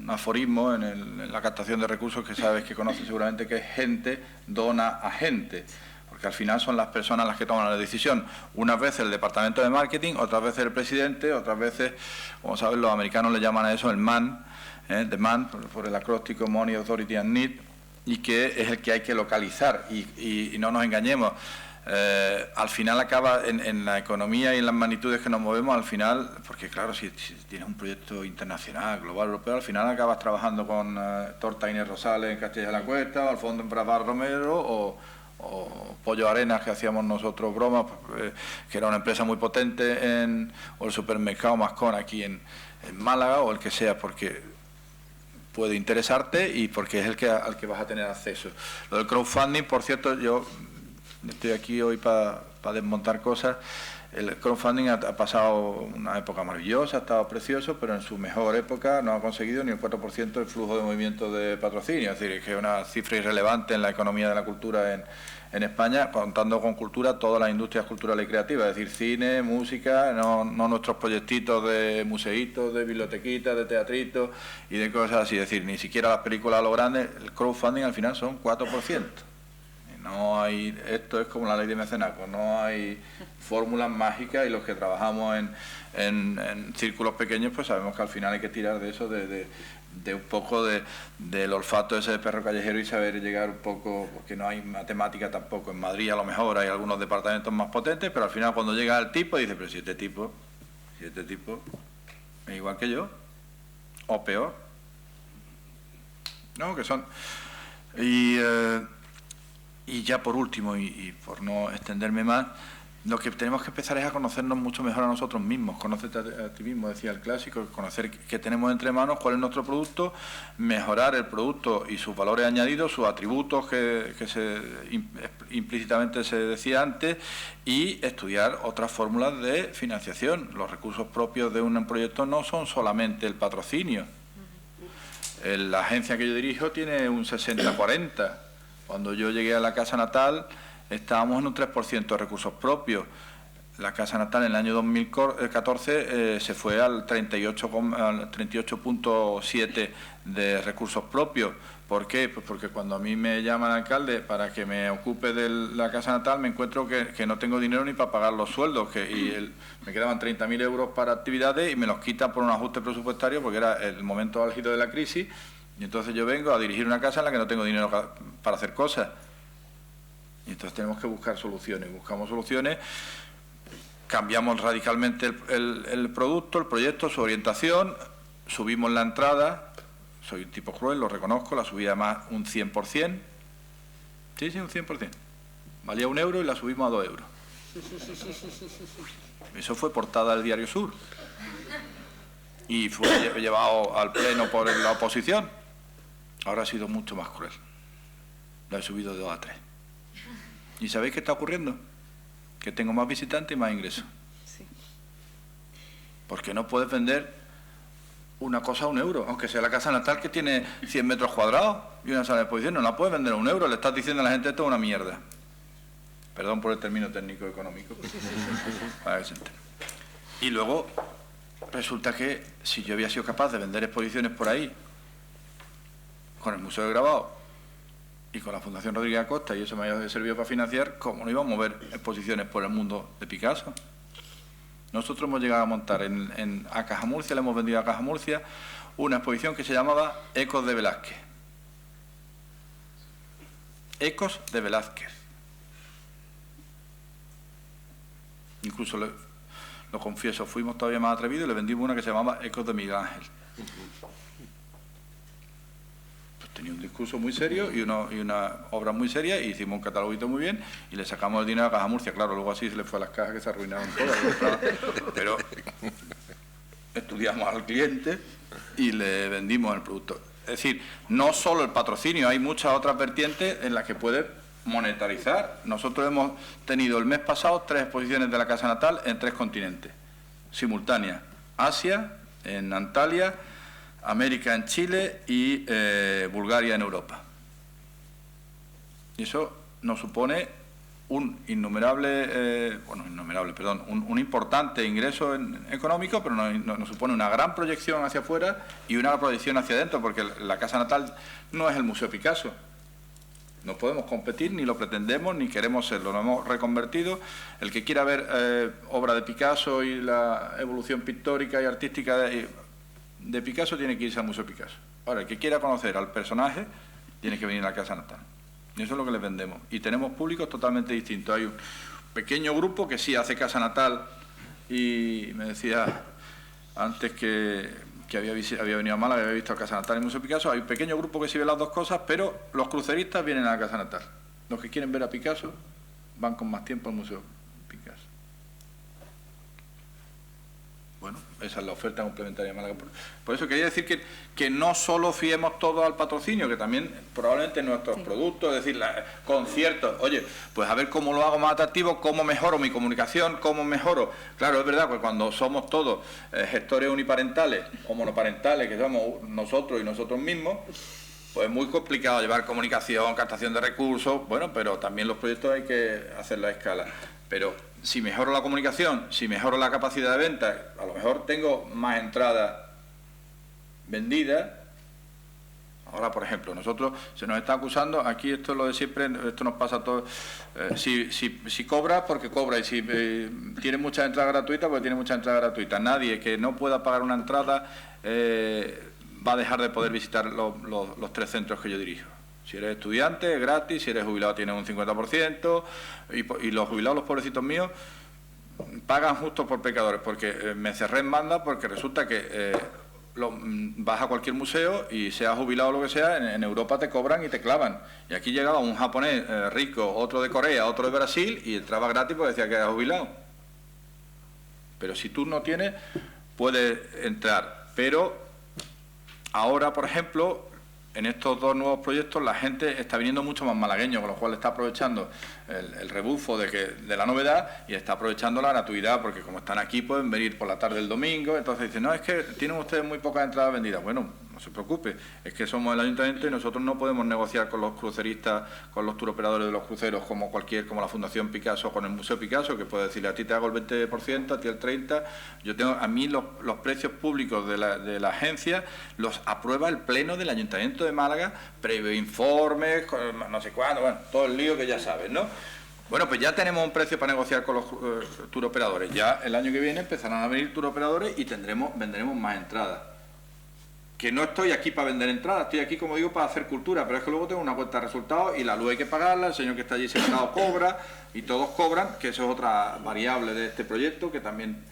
aforismo en la captación de recursos que sabes, que conoces seguramente, que es gente dona a gente, porque al final son las personas las que toman la decisión. Unas veces el departamento de marketing, otras veces el presidente, otras veces, como sabes, los americanos le llaman a eso el MAN, the MAN, por el acróstico Money, Authority and Need, y que es el que hay que localizar. Y no nos engañemos, al final acaba en la economía y en las magnitudes que nos movemos, al final, porque claro, si tienes un proyecto internacional, global, europeo, al final acabas trabajando con Torta Inés Rosales en Castilla de la Cuesta, o Alfonso Embravar Romero, o Pollo Arenas, que hacíamos nosotros bromas, que era una empresa muy potente, o el supermercado Mascón aquí en Málaga, o el que sea, porque puede interesarte y porque es al que vas a tener acceso. Lo del crowdfunding, por cierto, yo estoy aquí hoy para desmontar cosas. El crowdfunding ha pasado una época maravillosa, ha estado precioso, pero en su mejor época no ha conseguido ni el 4% del flujo de movimiento de patrocinio. Es decir, que es una cifra irrelevante en la economía de la cultura en España, contando con cultura todas las industrias culturales y creativas, es decir, cine, música, no nuestros proyectitos de museitos, de bibliotequitas, de teatritos y de cosas así. Es decir, ni siquiera las películas a lo grande. El crowdfunding al final son 4%. No hay, esto es como la ley de mecenazgo, no hay fórmulas mágicas, y los que trabajamos en círculos pequeños pues sabemos que al final hay que tirar de eso, de un poco del olfato ese de perro callejero, y saber llegar un poco, porque no hay matemática tampoco. En Madrid a lo mejor hay algunos departamentos más potentes, pero al final cuando llega el tipo dice, pero si este tipo es igual que yo, o peor. No, que son... Y ya por último, y por no extenderme más, lo que tenemos que empezar es a conocernos mucho mejor a nosotros mismos. Conócete a ti mismo, decía el clásico, conocer qué tenemos entre manos, cuál es nuestro producto, mejorar el producto y sus valores añadidos, sus atributos que implícitamente se decía antes, y estudiar otras fórmulas de financiación. Los recursos propios de un proyecto no son solamente el patrocinio. La agencia que yo dirijo tiene un 60-40. Cuando yo llegué a la casa natal estábamos en un 3% de recursos propios. La casa natal en el año 2014 se fue al 38,7 de recursos propios. ¿Por qué? Pues porque cuando a mí me llaman alcalde para que me ocupe de la casa natal, me encuentro que no tengo dinero ni para pagar los sueldos, me quedaban 30.000 euros para actividades y me los quitan por un ajuste presupuestario porque era el momento álgido de la crisis, y entonces yo vengo a dirigir una casa en la que no tengo dinero para hacer cosas. Y entonces tenemos que buscar soluciones. Buscamos soluciones, cambiamos radicalmente el producto, el proyecto, su orientación, subimos la entrada. Soy un tipo cruel, lo reconozco, la subí además un 100%. Sí, un 100%. Valía 1 euro y la subimos a 2 euros. Eso fue portada del Diario Sur. Y fue llevado al pleno por la oposición. Ahora ha sido mucho más cruel. La he subido de 2 a 3. ¿Y sabéis qué está ocurriendo? Que tengo más visitantes y más ingresos. Sí. Porque no puedes vender una cosa a 1 euro, aunque sea la casa natal que tiene 100 metros cuadrados y una sala de exposición, no la puedes vender a 1 euro, le estás diciendo a la gente esto es una mierda. Perdón por el término técnico económico. Para que se entere. Y luego resulta que si yo había sido capaz de vender exposiciones por ahí, con el Museo de Grabado y con la Fundación Rodríguez Acosta, y eso me había servido para financiar, ¿cómo no iba a mover exposiciones por el mundo de Picasso? Nosotros hemos llegado a montar a Caja Murcia, le hemos vendido a Caja Murcia una exposición que se llamaba Ecos de Velázquez. Ecos de Velázquez. Incluso, lo confieso, fuimos todavía más atrevidos y le vendimos una que se llamaba Ecos de Miguel Ángel. Pues tenía un discurso muy serio y una obra muy seria, y hicimos un cataloguito muy bien y le sacamos el dinero a Caja Murcia. Claro, luego así se le fue a las cajas que se arruinaron todas. Pero estudiamos al cliente y le vendimos el producto. Es decir, no solo el patrocinio, hay muchas otras vertientes en las que puedes monetarizar. Nosotros hemos tenido el mes pasado 3 exposiciones de la casa natal en 3 continentes simultáneas: Asia, en Antalya, América en Chile y Bulgaria en Europa. Y eso nos supone un un importante ingreso económico, pero nos supone una gran proyección hacia afuera y una proyección hacia adentro, porque la casa natal no es el Museo Picasso. No podemos competir, ni lo pretendemos, ni queremos serlo. Lo hemos reconvertido. El que quiera ver obra de Picasso y la evolución pictórica y artística de Picasso tiene que irse al Museo Picasso. Ahora, el que quiera conocer al personaje tiene que venir a la casa natal. Y eso es lo que les vendemos. Y tenemos públicos totalmente distintos. Hay un pequeño grupo que sí hace casa natal, y me decía antes que había venido a Málaga, había visto a Casa Natal y Museo Picasso. Hay un pequeño grupo que sí ve las dos cosas, pero los cruceristas vienen a la Casa Natal. Los que quieren ver a Picasso van con más tiempo al Museo Picasso. Bueno, esa es la oferta complementaria de Málaga. Por eso quería decir que no solo fiemos todo al patrocinio, que también probablemente nuestros productos, es decir, conciertos, oye, pues a ver cómo lo hago más atractivo, cómo mejoro mi comunicación, cómo mejoro. Claro, es verdad, pues cuando somos todos gestores uniparentales o monoparentales, que somos nosotros y nosotros mismos, pues es muy complicado llevar comunicación, captación de recursos, bueno, pero también los proyectos hay que hacerlo a escala. Pero si mejoro la comunicación, si mejoro la capacidad de venta, a lo mejor tengo más entradas vendidas, Ahora, por ejemplo, nosotros se nos está acusando, aquí esto es lo de siempre, esto nos pasa a todos, si cobra, porque cobra, y si tiene muchas entradas gratuitas, porque tiene muchas entradas gratuitas. Nadie que no pueda pagar una entrada va a dejar de poder visitar los 3 centros que yo dirijo. Si eres estudiante, es gratis, si eres jubilado tienes un 50%, y los jubilados, los pobrecitos míos, pagan justo por pecadores, porque me encerré en banda, porque resulta que vas a cualquier museo y seas jubilado o lo que sea, en Europa te cobran y te clavan. Y aquí llegaba un japonés rico, otro de Corea, otro de Brasil, y entraba gratis porque decía que era jubilado. Pero si tú no tienes, puedes entrar. Pero ahora, por ejemplo, en estos 2 nuevos proyectos la gente está viniendo mucho más malagueño, con lo cual está aprovechando el rebufo de la novedad y está aprovechando la gratuidad, porque como están aquí pueden venir por la tarde el domingo. Entonces dicen, no, es que tienen ustedes muy pocas entradas vendidas. Bueno, no se preocupe, es que somos el ayuntamiento y nosotros no podemos negociar con los cruceristas, con los turoperadores de los cruceros, como la Fundación Picasso, con el Museo Picasso, que puede decirle, a ti te hago el 20%, a ti el 30%. A mí los precios públicos de la agencia los aprueba el Pleno del Ayuntamiento de Málaga, previo informes, no sé cuándo, bueno, todo el lío que ya sabes, ¿no? Bueno, pues ya tenemos un precio para negociar con los turoperadores. Ya el año que viene empezarán a venir turoperadores y venderemos más entradas. Que no estoy aquí para vender entradas, estoy aquí, como digo, para hacer cultura, pero es que luego tengo una cuenta de resultados y la luz hay que pagarla, el señor que está allí sentado cobra y todos cobran, que eso es otra variable de este proyecto que también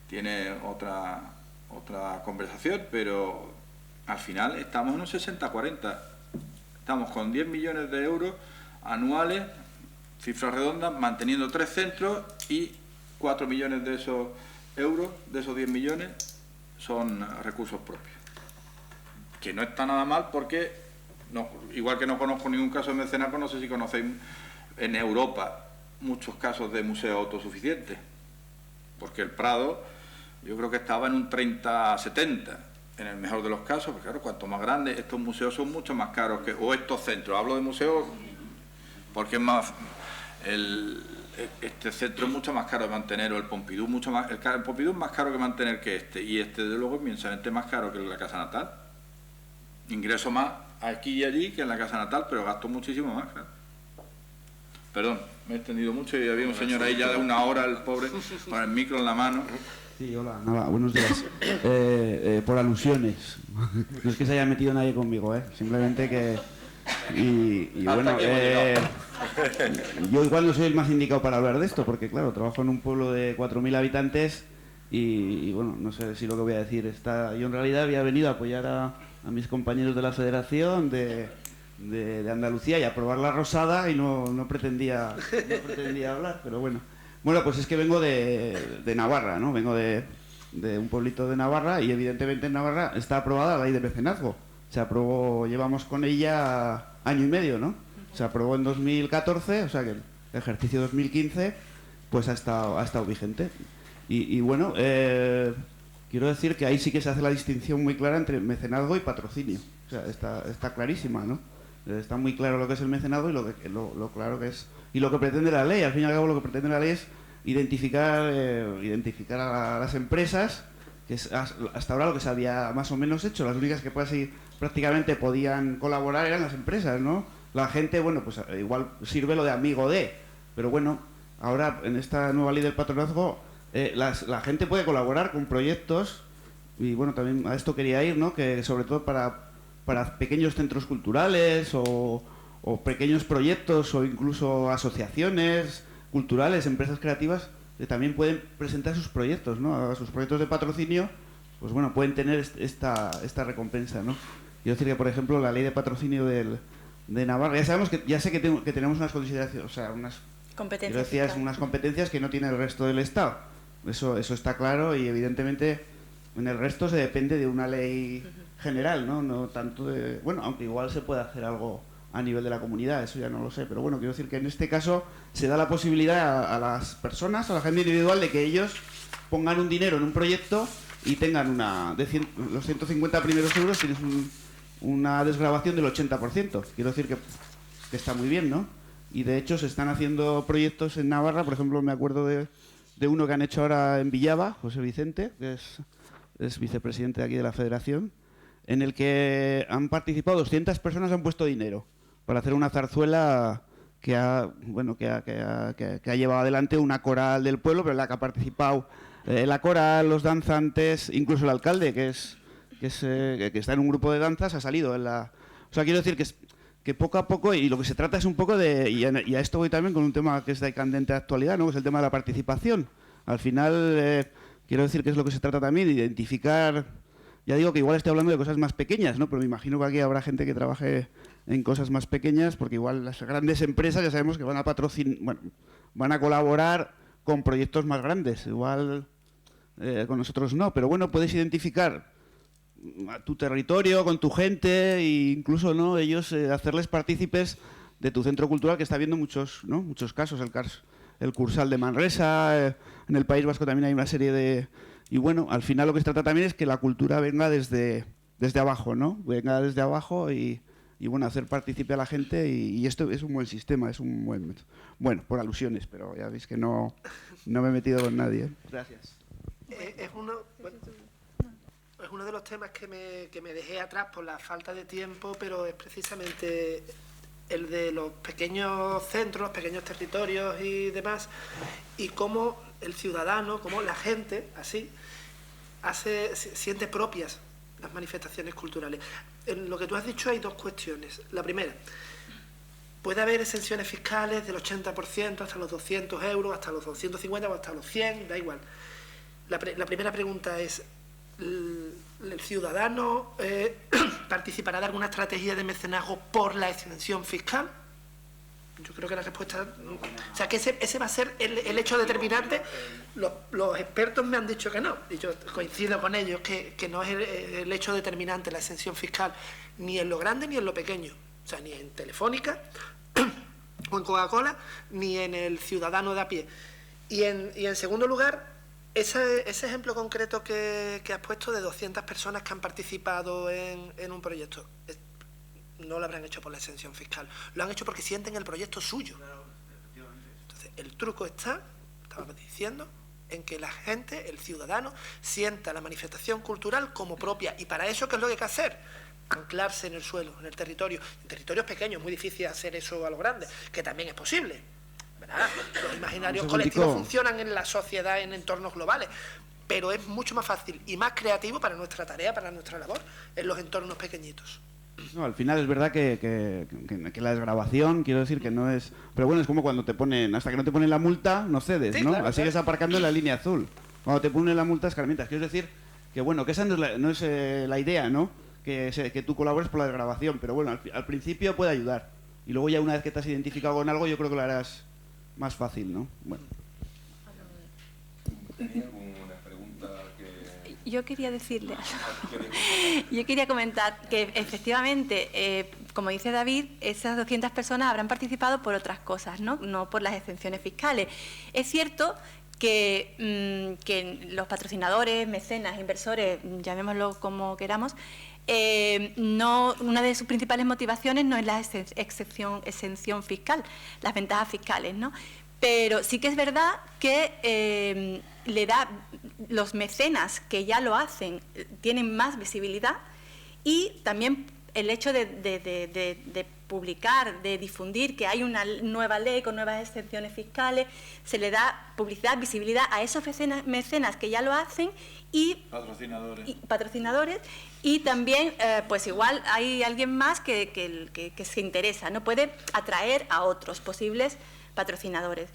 tiene otra conversación, pero al final estamos en un 60-40. Estamos con 10 millones de euros anuales, cifras redondas, manteniendo 3 centros, y 4 millones de esos euros, de esos 10 millones, son recursos propios. Que no está nada mal porque, igual que no conozco ningún caso de mecenazgo, no sé si conocéis en Europa muchos casos de museos autosuficientes. Porque el Prado, yo creo que estaba en un 30-70, en el mejor de los casos, porque claro, cuanto más grandes, estos museos son mucho más caros o estos centros. Hablo de museos porque es más... Este centro es mucho más caro de mantener, o el Pompidou mucho más... El Pompidou es más caro que mantener que este, y este, desde luego, es inmensamente más caro que la casa natal. Ingreso más aquí y allí que en la casa natal, pero gasto muchísimo más, claro. Perdón, me he extendido mucho y había un señor ahí ya de 1 hora, el pobre, con el micro en la mano. Sí, hola, nada, buenos días. Por alusiones. No es que se haya metido nadie conmigo, simplemente que... Y bueno, yo igual no soy el más indicado para hablar de esto, porque claro, trabajo en un pueblo de 4.000 habitantes y bueno, no sé si lo que voy a decir está... Yo en realidad había venido a apoyar a mis compañeros de la Federación de Andalucía y a aprobar la rosada, y no pretendía hablar, pero bueno. Bueno, pues es que vengo de Navarra, ¿no? Vengo de un pueblito de Navarra, y evidentemente en Navarra está aprobada la ley de mecenazgo. Se aprobó, llevamos con ella 1 año y medio, ¿no? Se aprobó en 2014, o sea que el ejercicio 2015 pues ha estado vigente. Y bueno, quiero decir que ahí sí que se hace la distinción muy clara entre mecenazgo y patrocinio. O sea, está clarísima, ¿no? Está muy claro lo que es el mecenazgo y lo claro que es... Y lo que pretende la ley, al fin y al cabo lo que pretende la ley es identificar a las empresas, que es hasta ahora lo que se había más o menos hecho. Las únicas que prácticamente podían colaborar eran las empresas, ¿no? La gente, bueno, pues igual sirve lo de amigo de, pero bueno, ahora en esta nueva ley del patronazgo la gente puede colaborar con proyectos, y bueno, también a esto quería ir, ¿no? Que sobre todo para pequeños centros culturales o pequeños proyectos, o incluso asociaciones culturales, empresas creativas, que también pueden presentar sus proyectos, ¿no? A sus proyectos de patrocinio, pues bueno, pueden tener esta recompensa, ¿no? Quiero decir que, por ejemplo, la ley de patrocinio de Navarra, ya sé que tenemos unas consideraciones, o sea, unas competencias que no tiene el resto del Estado. Eso está claro, y evidentemente en el resto se depende de una ley general, ¿no? No tanto de... Bueno, aunque igual se puede hacer algo a nivel de la comunidad, eso ya no lo sé, pero bueno, quiero decir que en este caso se da la posibilidad a las personas, a la gente individual, de que ellos pongan un dinero en un proyecto y tengan los 150 primeros euros tienes una desgravación del 80%. Quiero decir que está muy bien, ¿no? Y de hecho se están haciendo proyectos en Navarra, por ejemplo, me acuerdo de uno que han hecho ahora en Villava, José Vicente, que es vicepresidente de aquí de la Federación. en el que han participado 200 personas, han puesto dinero para hacer una zarzuela que ha llevado adelante una coral del pueblo, pero en la que ha participado la coral, los danzantes, incluso el alcalde, que está en un grupo de danzas, ha salido en la... O sea, quiero decir que poco a poco, y lo que se trata es un poco de... Y a esto voy también con un tema que es de candente actualidad, ¿no? Que es el tema de la participación. Al final, quiero decir que es lo que se trata también, de identificar... Ya digo que igual estoy hablando de cosas más pequeñas, ¿no? Pero me imagino que aquí habrá gente que trabaje en cosas más pequeñas, porque igual las grandes empresas ya sabemos que van a van a colaborar con proyectos más grandes. Igual con nosotros no, pero bueno, puedes identificar a tu territorio, con tu gente, e incluso ¿no? ellos hacerles partícipes de tu centro cultural, que está viendo muchos casos, el Cursal de Manresa, en el País Vasco también hay una serie de... Y bueno, al final lo que se trata también es que la cultura venga desde abajo, ¿no? Venga desde abajo y bueno, hacer partícipe a la gente, y esto es un buen sistema, es un buen método. Bueno, por alusiones, pero ya veis que no me he metido con nadie. Gracias. Es uno de los temas que me dejé atrás por la falta de tiempo, pero es precisamente el de los pequeños centros, los pequeños territorios y demás, y cómo el ciudadano, cómo la gente, así, siente propias las manifestaciones culturales. En lo que tú has dicho hay dos cuestiones. La primera, puede haber exenciones fiscales del 80% hasta los 200 euros, hasta los 250 o hasta los 100, da igual. La primera pregunta es, ¿el ciudadano participará de alguna estrategia de mecenazgo por la exención fiscal? Yo creo que la respuesta... O sea, que ese va a ser el hecho determinante. Los expertos me han dicho que no, y yo coincido con ellos, que no es el hecho determinante la exención fiscal, ni en lo grande ni en lo pequeño. O sea, ni en Telefónica o en Coca-Cola, ni en el ciudadano de a pie. Y en segundo lugar, ese ejemplo concreto que has puesto de 200 personas que han participado en un proyecto, no lo habrán hecho por la exención fiscal, lo han hecho porque sienten el proyecto suyo. Entonces, el truco estábamos diciendo, en que la gente, el ciudadano, sienta la manifestación cultural como propia. Y para eso, ¿qué es lo que hay que hacer? Anclarse en el suelo, en el territorio. En territorios pequeños, muy difícil hacer eso a lo grande, que también es posible, ¿verdad? Los imaginarios colectivos funcionan en la sociedad, en entornos globales, pero es mucho más fácil y más creativo para nuestra tarea, para nuestra labor, en los entornos pequeñitos. No, al final es verdad que la desgrabación, quiero decir que no es... Pero bueno, es como cuando te ponen... Hasta que no te ponen la multa, no cedes, sí, ¿no? Claro, sigues aparcando en la línea azul. Cuando te ponen la multa, escarmientas. Quiero decir que, bueno, que esa no es la idea, ¿no? Que tú colabores por la desgrabación. Pero bueno, al principio puede ayudar. Y luego ya una vez que te has identificado con algo, yo creo que lo harás más fácil, ¿no? Bueno. Yo quería decirle, yo quería comentar que efectivamente, como dice David, esas 200 personas habrán participado por otras cosas, no por las exenciones fiscales. Es cierto que los patrocinadores, mecenas, inversores, llamémoslo como queramos, una de sus principales motivaciones no es la exención fiscal, las ventajas fiscales, ¿no? Pero sí que es verdad que le da, los mecenas que ya lo hacen tienen más visibilidad, y también el hecho de publicar, de difundir que hay una nueva ley con nuevas exenciones fiscales, se le da publicidad, visibilidad a esos mecenas que ya lo hacen y patrocinadores, y también pues igual hay alguien más que se interesa, ¿no? Puede atraer a otros posibles patrocinadores.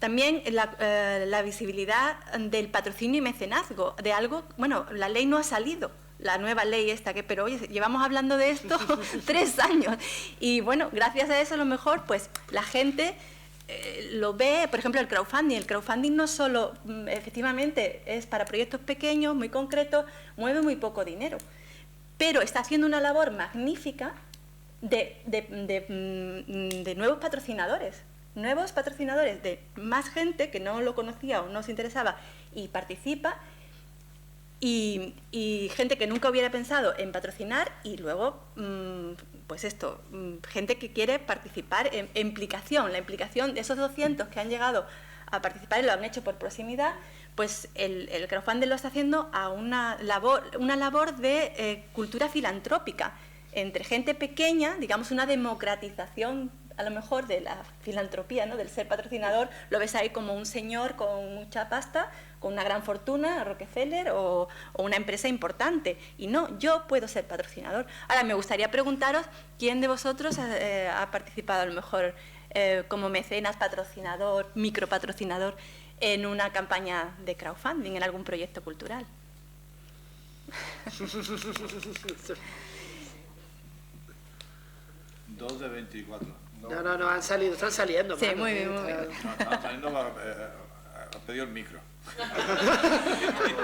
También la visibilidad del patrocinio y mecenazgo, de algo, bueno, la ley no ha salido, la nueva ley esta, pero oye, llevamos hablando de esto 3 años, y bueno, gracias a eso a lo mejor pues la gente lo ve. Por ejemplo, el crowdfunding no solo, efectivamente, es para proyectos pequeños, muy concretos, mueve muy poco dinero, pero está haciendo una labor magnífica de nuevos patrocinadores, de más gente que no lo conocía o no se interesaba y participa, y gente que nunca hubiera pensado en patrocinar, y luego pues esto, gente que quiere participar en implicación, la implicación de esos 200 que han llegado a participar y lo han hecho por proximidad, pues el crowdfunding lo está haciendo a una labor de cultura filantrópica entre gente pequeña, digamos una democratización a lo mejor de la filantropía, ¿no? Del ser patrocinador. Lo ves ahí como un señor con mucha pasta, con una gran fortuna, Rockefeller o una empresa importante. Y no, yo puedo ser patrocinador. Ahora, me gustaría preguntaros quién de vosotros ha participado a lo mejor como mecenas, patrocinador, micropatrocinador en una campaña de crowdfunding, en algún proyecto cultural. 2 de 24. No, han salido, están saliendo. Sí, mano, muy bien, muy bien. Están saliendo, ha pedido el micro.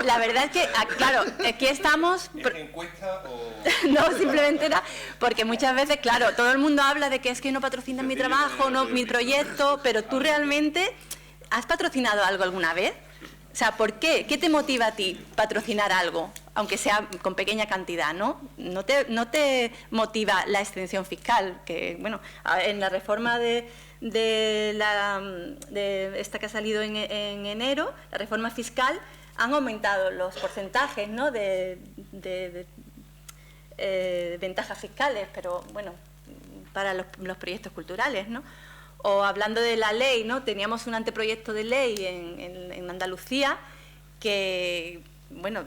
La verdad es que, claro, aquí estamos... ¿Es encuesta o...? No, simplemente era porque muchas veces, claro, todo el mundo habla de que es que no patrocinan mi trabajo, no mi proyecto, pero tú realmente has patrocinado algo alguna vez. O sea, ¿por qué? ¿Qué te motiva a ti patrocinar algo, aunque sea con pequeña cantidad, ¿no? No te motiva la exención fiscal, que, bueno, en la reforma de esta que ha salido en enero, la reforma fiscal, han aumentado los porcentajes, ¿no? de ventajas fiscales, pero, bueno, para los proyectos culturales, ¿no? O hablando de la ley, ¿no? Teníamos un anteproyecto de ley en Andalucía que, bueno,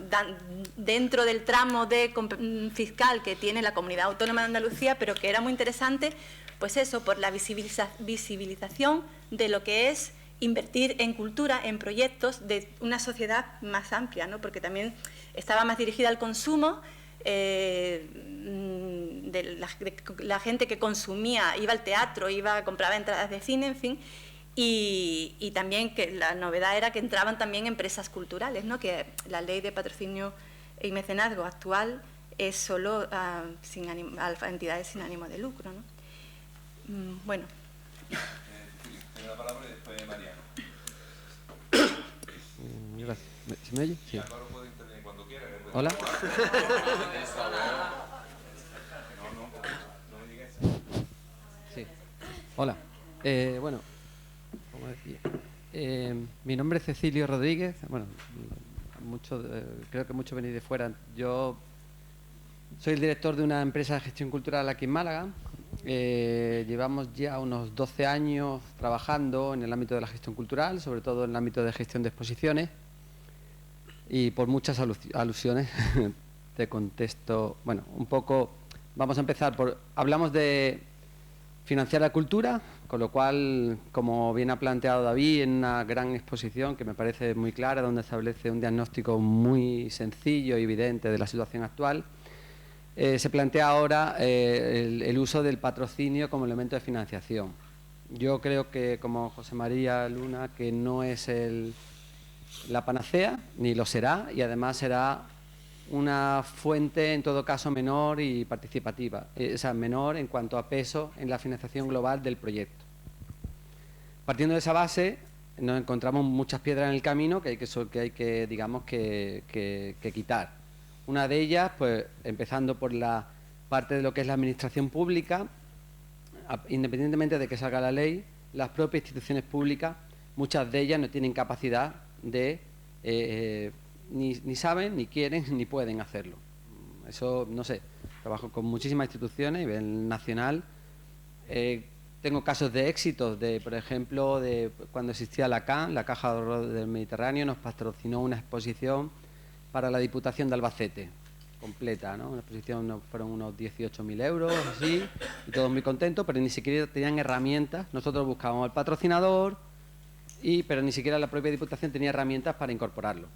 dentro del tramo fiscal que tiene la Comunidad Autónoma de Andalucía, pero que era muy interesante, pues eso, por la visibilización de lo que es invertir en cultura, en proyectos de una sociedad más amplia, ¿no? Porque también estaba más dirigida al consumo, de la gente que consumía, iba al teatro, compraba entradas de cine, en fin, y también que la novedad era que entraban también empresas culturales, ¿no? Que la ley de patrocinio y mecenazgo actual es solo a entidades sin ánimo de lucro, ¿no? Bueno. Tiene la palabra y después Mariano. Gracias. ¿Se me oye? Sí. Álvaro puede intervenir cuando quiera. Hola. Sí. Hola. Bueno, como decía, mi nombre es Cecilio Rodríguez. Bueno, creo que muchos venís de fuera. Yo soy el director de una empresa de gestión cultural aquí en Málaga. Llevamos ya unos 12 años trabajando en el ámbito de la gestión cultural, sobre todo en el ámbito de gestión de exposiciones. Y por muchas alusiones te contesto, bueno, un poco, vamos a empezar hablamos de financiar la cultura, con lo cual, como bien ha planteado David, en una gran exposición que me parece muy clara, donde establece un diagnóstico muy sencillo y evidente de la situación actual, se plantea ahora el uso del patrocinio como elemento de financiación. Yo creo que, como José María Luna, que no es la panacea, ni lo será, y además será una fuente, en todo caso, menor y participativa, o sea, menor en cuanto a peso en la financiación global del proyecto. Partiendo de esa base, nos encontramos muchas piedras en el camino que hay que digamos, que quitar. Una de ellas, pues, empezando por la parte de lo que es la administración pública, independientemente de que salga la ley, las propias instituciones públicas, muchas de ellas no tienen capacidad de ni saben, ni quieren, ni pueden hacerlo. Eso, no sé, trabajo con muchísimas instituciones a nivel nacional. Tengo casos de éxitos, por ejemplo, de cuando existía la CAN, la Caja de Ahorro del Mediterráneo, nos patrocinó una exposición para la Diputación de Albacete, completa, ¿no? Una exposición, fueron unos 18.000 euros, así, y todos muy contentos, pero ni siquiera tenían herramientas. Nosotros buscábamos al patrocinador, pero ni siquiera la propia Diputación tenía herramientas para incorporarlo.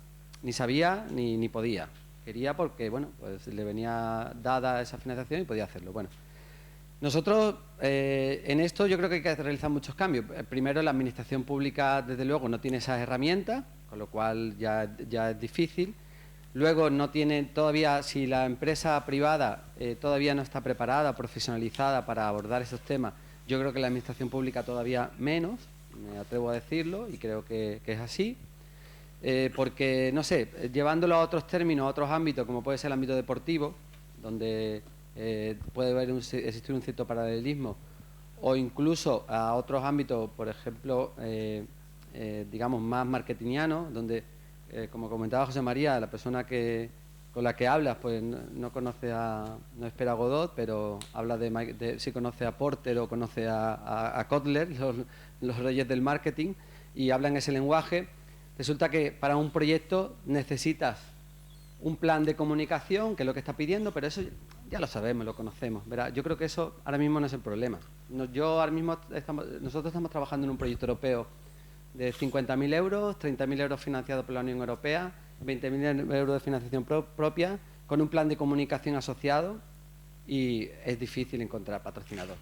Ni sabía ni podía. Quería porque, bueno, pues le venía dada esa financiación y podía hacerlo. Bueno, nosotros en esto yo creo que hay que realizar muchos cambios. Primero, la administración pública, desde luego, no tiene esas herramientas, con lo cual ya es difícil. Luego, no tiene todavía, si la empresa privada todavía no está preparada, profesionalizada para abordar esos temas, yo creo que la administración pública todavía menos, me atrevo a decirlo, y creo que es así. Porque, no sé, llevándolo a otros términos, a otros ámbitos, como puede ser el ámbito deportivo, donde puede existir un cierto paralelismo, o incluso a otros ámbitos, por ejemplo, digamos, más marketingiano, donde, como comentaba José María, la persona con la que hablas, pues no conoce no espera a Godot, pero habla sí conoce a Porter o conoce a Kotler, los reyes del marketing, y hablan ese lenguaje. Resulta que para un proyecto necesitas un plan de comunicación, que es lo que está pidiendo, pero eso ya lo sabemos, lo conocemos, ¿verdad? Yo creo que eso ahora mismo no es el problema. Nosotros estamos trabajando en un proyecto europeo de 50.000 euros, 30.000 euros financiados por la Unión Europea, 20.000 euros de financiación propia, con un plan de comunicación asociado, y es difícil encontrar patrocinador.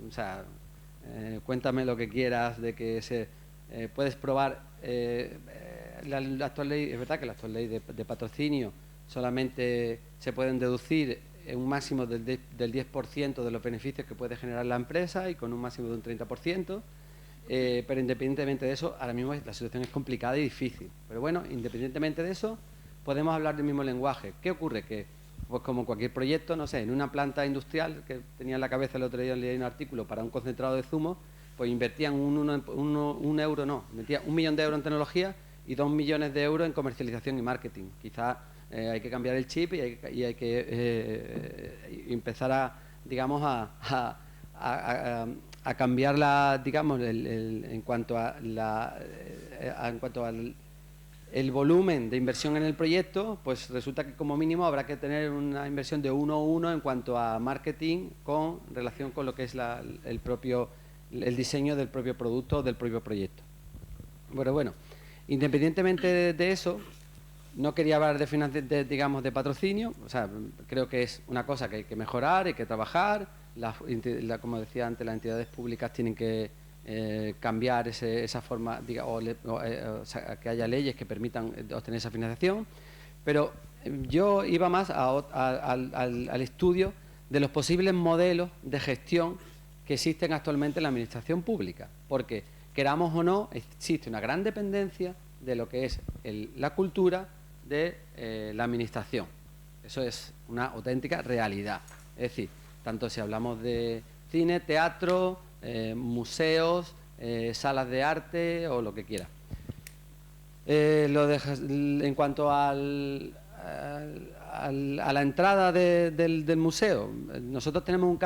O sea, cuéntame lo que quieras de que puedes probar. La actual ley, es verdad que la actual ley de patrocinio solamente se pueden deducir un máximo del 10% de los beneficios que puede generar la empresa, y con un máximo de un 30%. Pero independientemente de eso, ahora mismo la situación es complicada y difícil. Pero bueno, independientemente de eso, podemos hablar del mismo lenguaje. ¿Qué ocurre? Que, pues como cualquier proyecto, no sé, en una planta industrial, que tenía en la cabeza el otro día, leí un artículo para un concentrado de zumo, pues invertían invertían 1 millón de euros en tecnología y 2 millones de euros en comercialización y marketing. Quizás hay que cambiar el chip y hay que empezar a cambiar digamos, en cuanto al el volumen de inversión en el proyecto, pues resulta que como mínimo habrá que tener una inversión de 1:1 en cuanto a marketing con relación con lo que es el diseño del propio producto o del propio proyecto. Bueno, independientemente de eso, no quería hablar de patrocinio. O sea, creo que es una cosa que hay que mejorar, hay que trabajar. Como decía antes, las entidades públicas tienen que cambiar esa forma, que haya leyes que permitan obtener esa financiación. Pero yo iba más al estudio de los posibles modelos de gestión que existen actualmente en la administración pública, porque queramos o no, existe una gran dependencia de lo que es la cultura de la administración. Eso es una auténtica realidad. Es decir, tanto si hablamos de cine, teatro, museos, salas de arte o lo que quiera. En cuanto a la entrada del museo, nosotros tenemos un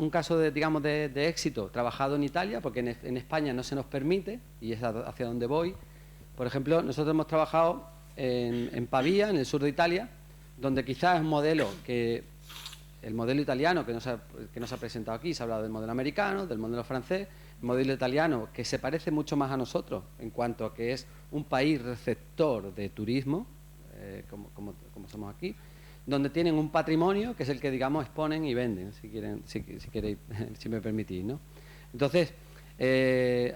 caso de éxito trabajado en Italia, porque en España no se nos permite, y es hacia donde voy. Por ejemplo, nosotros hemos trabajado en Pavía, en el sur de Italia, donde quizás es un modelo el modelo italiano que no se ha presentado aquí, se ha hablado del modelo americano, del modelo francés, el modelo italiano que se parece mucho más a nosotros en cuanto a que es un país receptor de turismo, como somos aquí, donde tienen un patrimonio que es el que, digamos, exponen y venden, si queréis, si me permitís, ¿no? Entonces,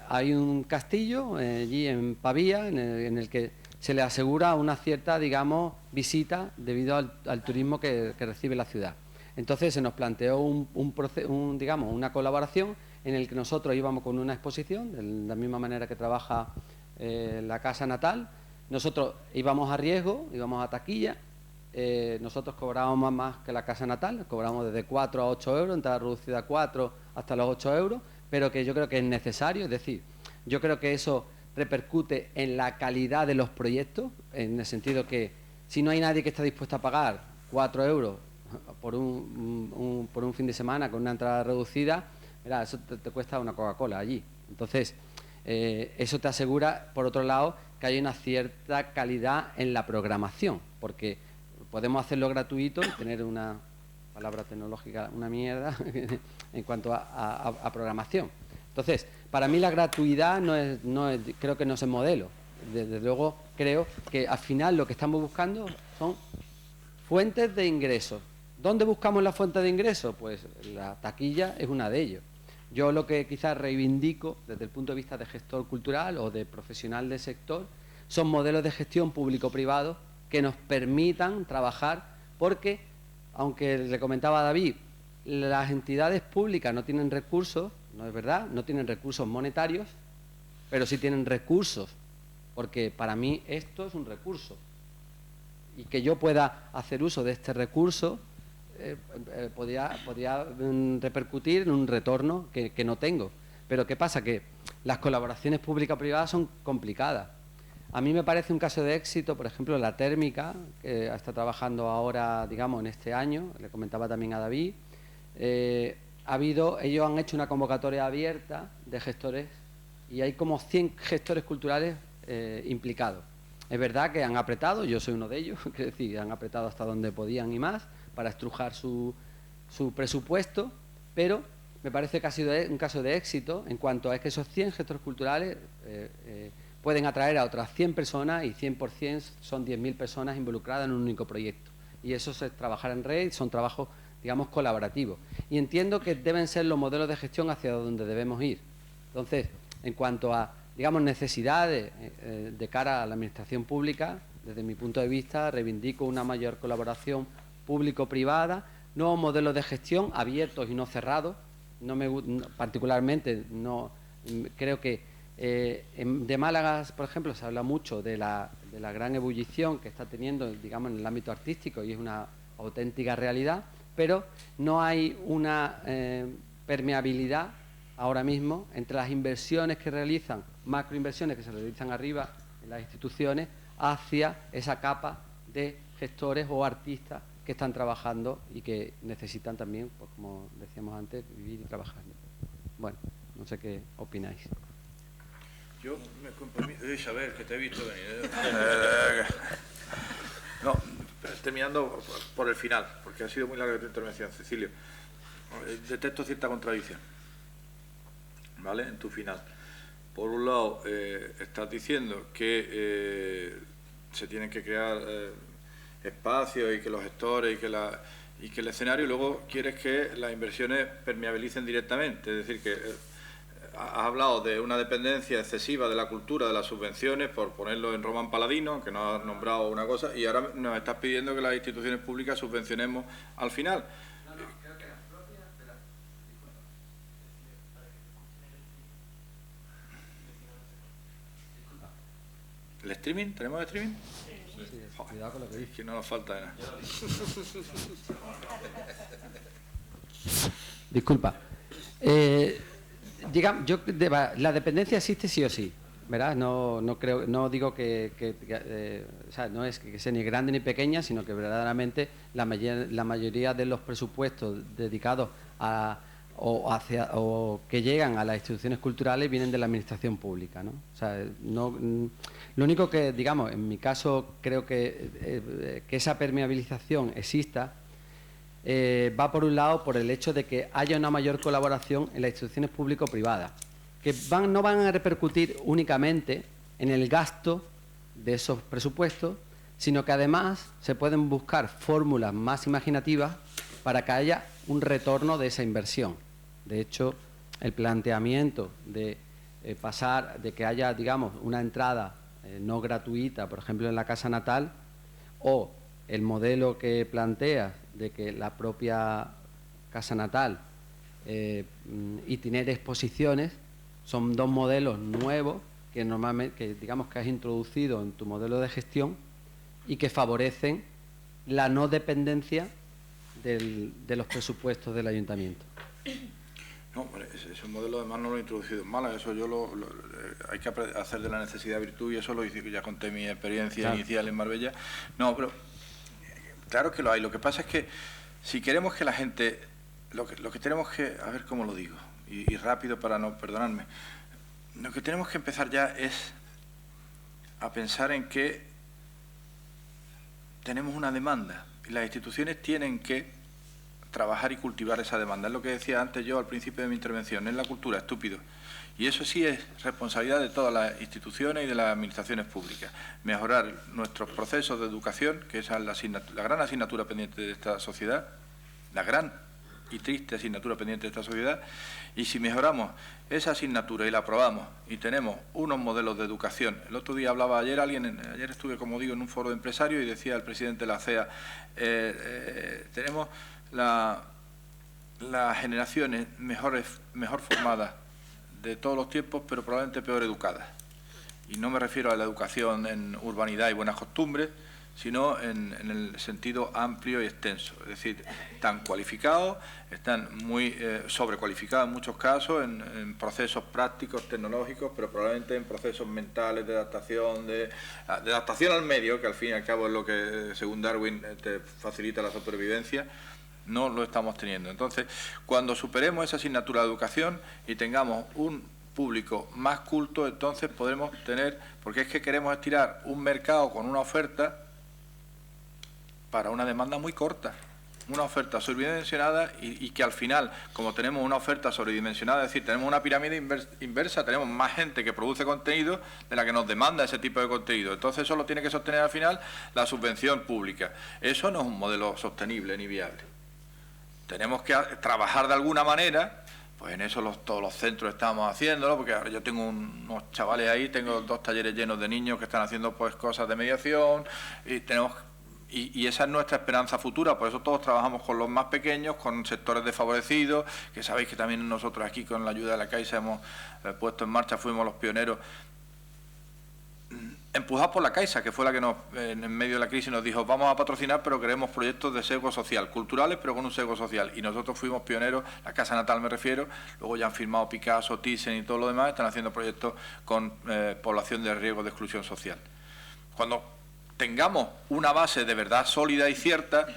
hay un castillo allí en Pavía en el que se le asegura una cierta, digamos, visita debido al turismo que recibe la ciudad. Entonces se nos planteó una colaboración en el que nosotros íbamos con una exposición, de la misma manera que trabaja la Casa Natal. Nosotros íbamos a riesgo, íbamos a taquilla. Nosotros cobrábamos más que la Casa Natal, cobramos desde 4 a 8 euros, entrada reducida a 4 hasta los 8 euros, pero que yo creo que es necesario. Es decir, yo creo que eso repercute en la calidad de los proyectos, en el sentido que si no hay nadie que esté dispuesto a pagar 4 euros por un fin de semana con una entrada reducida, mira, eso te cuesta una Coca-Cola allí. Entonces, eso te asegura, por otro lado, que hay una cierta calidad en la programación, porque podemos hacerlo gratuito y tener una palabra tecnológica, una mierda, en cuanto a programación. Entonces, para mí la gratuidad creo que no es el modelo. Desde luego, creo que al final lo que estamos buscando son fuentes de ingresos. ¿Dónde buscamos la fuente de ingresos? Pues la taquilla es una de ellos. Yo lo que quizás reivindico desde el punto de vista de gestor cultural o de profesional del sector son modelos de gestión público-privado que nos permitan trabajar, porque, aunque le comentaba a David, las entidades públicas no tienen recursos, no es verdad, no tienen recursos monetarios, pero sí tienen recursos, porque para mí esto es un recurso. Y que yo pueda hacer uso de este recurso podría repercutir en un retorno que no tengo. Pero ¿qué pasa? Que las colaboraciones público-privadas son complicadas. A mí me parece un caso de éxito, por ejemplo, la térmica, que está trabajando ahora, digamos, en este año, le comentaba también a David. Ellos han hecho una convocatoria abierta de gestores y hay como 100 gestores culturales implicados. Es verdad que han apretado, yo soy uno de ellos, es decir, han apretado hasta donde podían y más para estrujar su presupuesto, pero me parece que ha sido un caso de éxito en cuanto a que esos 100 gestores culturales pueden atraer a otras 100 personas y 100% son 10.000 personas involucradas en un único proyecto. Y eso es trabajar en red, son trabajos, digamos, colaborativos. Y entiendo que deben ser los modelos de gestión hacia donde debemos ir. Entonces, en cuanto a, digamos, necesidades de cara a la administración pública, desde mi punto de vista, reivindico una mayor colaboración público-privada, nuevos modelos de gestión abiertos y no cerrados. Particularmente, creo que de Málaga, por ejemplo, se habla mucho de la gran ebullición que está teniendo, digamos, en el ámbito artístico y es una auténtica realidad, pero no hay una permeabilidad ahora mismo entre las inversiones que realizan, macroinversiones que se realizan arriba en las instituciones, hacia esa capa de gestores o artistas que están trabajando y que necesitan también, pues, como decíamos antes, vivir y trabajar. Bueno, no sé qué opináis. Yo me comprometo, Isabel, que te he visto venir. No, terminando por el final, porque ha sido muy larga tu intervención, Cecilio. Detecto cierta contradicción, ¿vale?, en tu final. Por un lado, estás diciendo que se tienen que crear espacios y que los gestores y que el escenario, y luego quieres que las inversiones permeabilicen directamente, es decir, que has hablado de una dependencia excesiva de la cultura, de las subvenciones, por ponerlo en Román Paladino, que nos has nombrado una cosa, y ahora nos estás pidiendo que las instituciones públicas subvencionemos al final. Creo que las propias de las... ¿El streaming? ¿Tenemos streaming? Sí, cuidado con lo que dices. Que no nos falta nada. Disculpa. Digamos, la dependencia existe sí o sí, ¿verdad? No digo que o sea, no es que sea ni grande ni pequeña, sino que verdaderamente la mayoría de los presupuestos dedicados o que llegan a las instituciones culturales vienen de la administración pública, ¿no? O sea, lo único que, digamos, en mi caso creo que esa permeabilización exista. Va por un lado por el hecho de que haya una mayor colaboración en las instituciones público-privadas, que no van a repercutir únicamente en el gasto de esos presupuestos, sino que además se pueden buscar fórmulas más imaginativas para que haya un retorno de esa inversión. De hecho, el planteamiento de pasar, de que haya, digamos, una entrada no gratuita, por ejemplo, en la casa natal, o el modelo que planteas de que la propia casa natal itinere exposiciones, son dos modelos nuevos que normalmente, digamos que has introducido en tu modelo de gestión y que favorecen la no dependencia de los presupuestos del ayuntamiento. No, ese modelo además no lo he introducido en Málaga, eso hay que hacer de la necesidad virtud, y eso lo hice, que ya conté mi experiencia inicial en Marbella. No, pero claro que lo hay. Lo que pasa es que si queremos que la gente, lo que tenemos que, a ver cómo lo digo, y rápido para no perdonarme, lo que tenemos que empezar ya es a pensar en que tenemos una demanda y las instituciones tienen que trabajar y cultivar esa demanda. Es lo que decía antes yo al principio de mi intervención, es la cultura, estúpido. Y eso sí es responsabilidad de todas las instituciones y de las administraciones públicas. Mejorar nuestros procesos de educación, que esa es la gran asignatura pendiente de esta sociedad, la gran y triste asignatura pendiente de esta sociedad. Y si mejoramos esa asignatura y la aprobamos y tenemos unos modelos de educación. El otro día hablaba ayer estuve, como digo, en un foro de empresarios y decía el presidente de la CEA, tenemos las generaciones mejor formadas de todos los tiempos, pero probablemente peor educadas. Y no me refiero a la educación en urbanidad y buenas costumbres, sino en el sentido amplio y extenso. Es decir, están cualificados, están muy sobrecualificados en muchos casos, en procesos prácticos, tecnológicos, pero probablemente en procesos mentales de adaptación al medio, que al fin y al cabo es lo que, según Darwin, te facilita la supervivencia. No lo estamos teniendo. Entonces, cuando superemos esa asignatura de educación y tengamos un público más culto, entonces podremos tener, porque es que queremos estirar un mercado con una oferta para una demanda muy corta, una oferta sobredimensionada y que al final, como tenemos una oferta sobredimensionada, es decir, tenemos una pirámide inversa, tenemos más gente que produce contenido de la que nos demanda ese tipo de contenido. Entonces eso lo tiene que sostener al final la subvención pública. Eso no es un modelo sostenible ni viable. Tenemos que trabajar de alguna manera, pues en eso todos los centros estamos haciéndolo, porque ahora yo tengo unos chavales ahí, tengo 2 talleres llenos de niños que están haciendo pues cosas de mediación y esa es nuestra esperanza futura. Por eso todos trabajamos con los más pequeños, con sectores desfavorecidos, que sabéis que también nosotros aquí con la ayuda de la Caixa hemos puesto en marcha, fuimos los pioneros, empujados por la Caixa, que fue la que en medio de la crisis nos dijo: vamos a patrocinar, pero queremos proyectos de sesgo social, culturales, pero con un sesgo social. Y nosotros fuimos pioneros, la Casa Natal me refiero, luego ya han firmado Picasso, Thyssen y todo lo demás, están haciendo proyectos con población de riesgo de exclusión social. Cuando tengamos una base de verdad sólida y cierta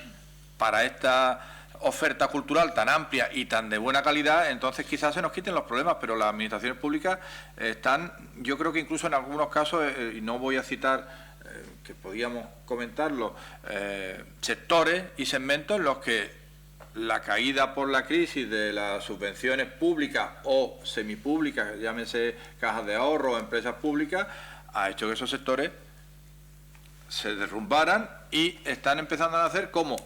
para esta oferta cultural tan amplia y tan de buena calidad, entonces quizás se nos quiten los problemas, pero las administraciones públicas están, yo creo que incluso en algunos casos, y no voy a citar, que podíamos comentarlo, sectores y segmentos en los que la caída por la crisis de las subvenciones públicas o semipúblicas, llámese cajas de ahorro o empresas públicas, ha hecho que esos sectores se derrumbaran y están empezando a hacer como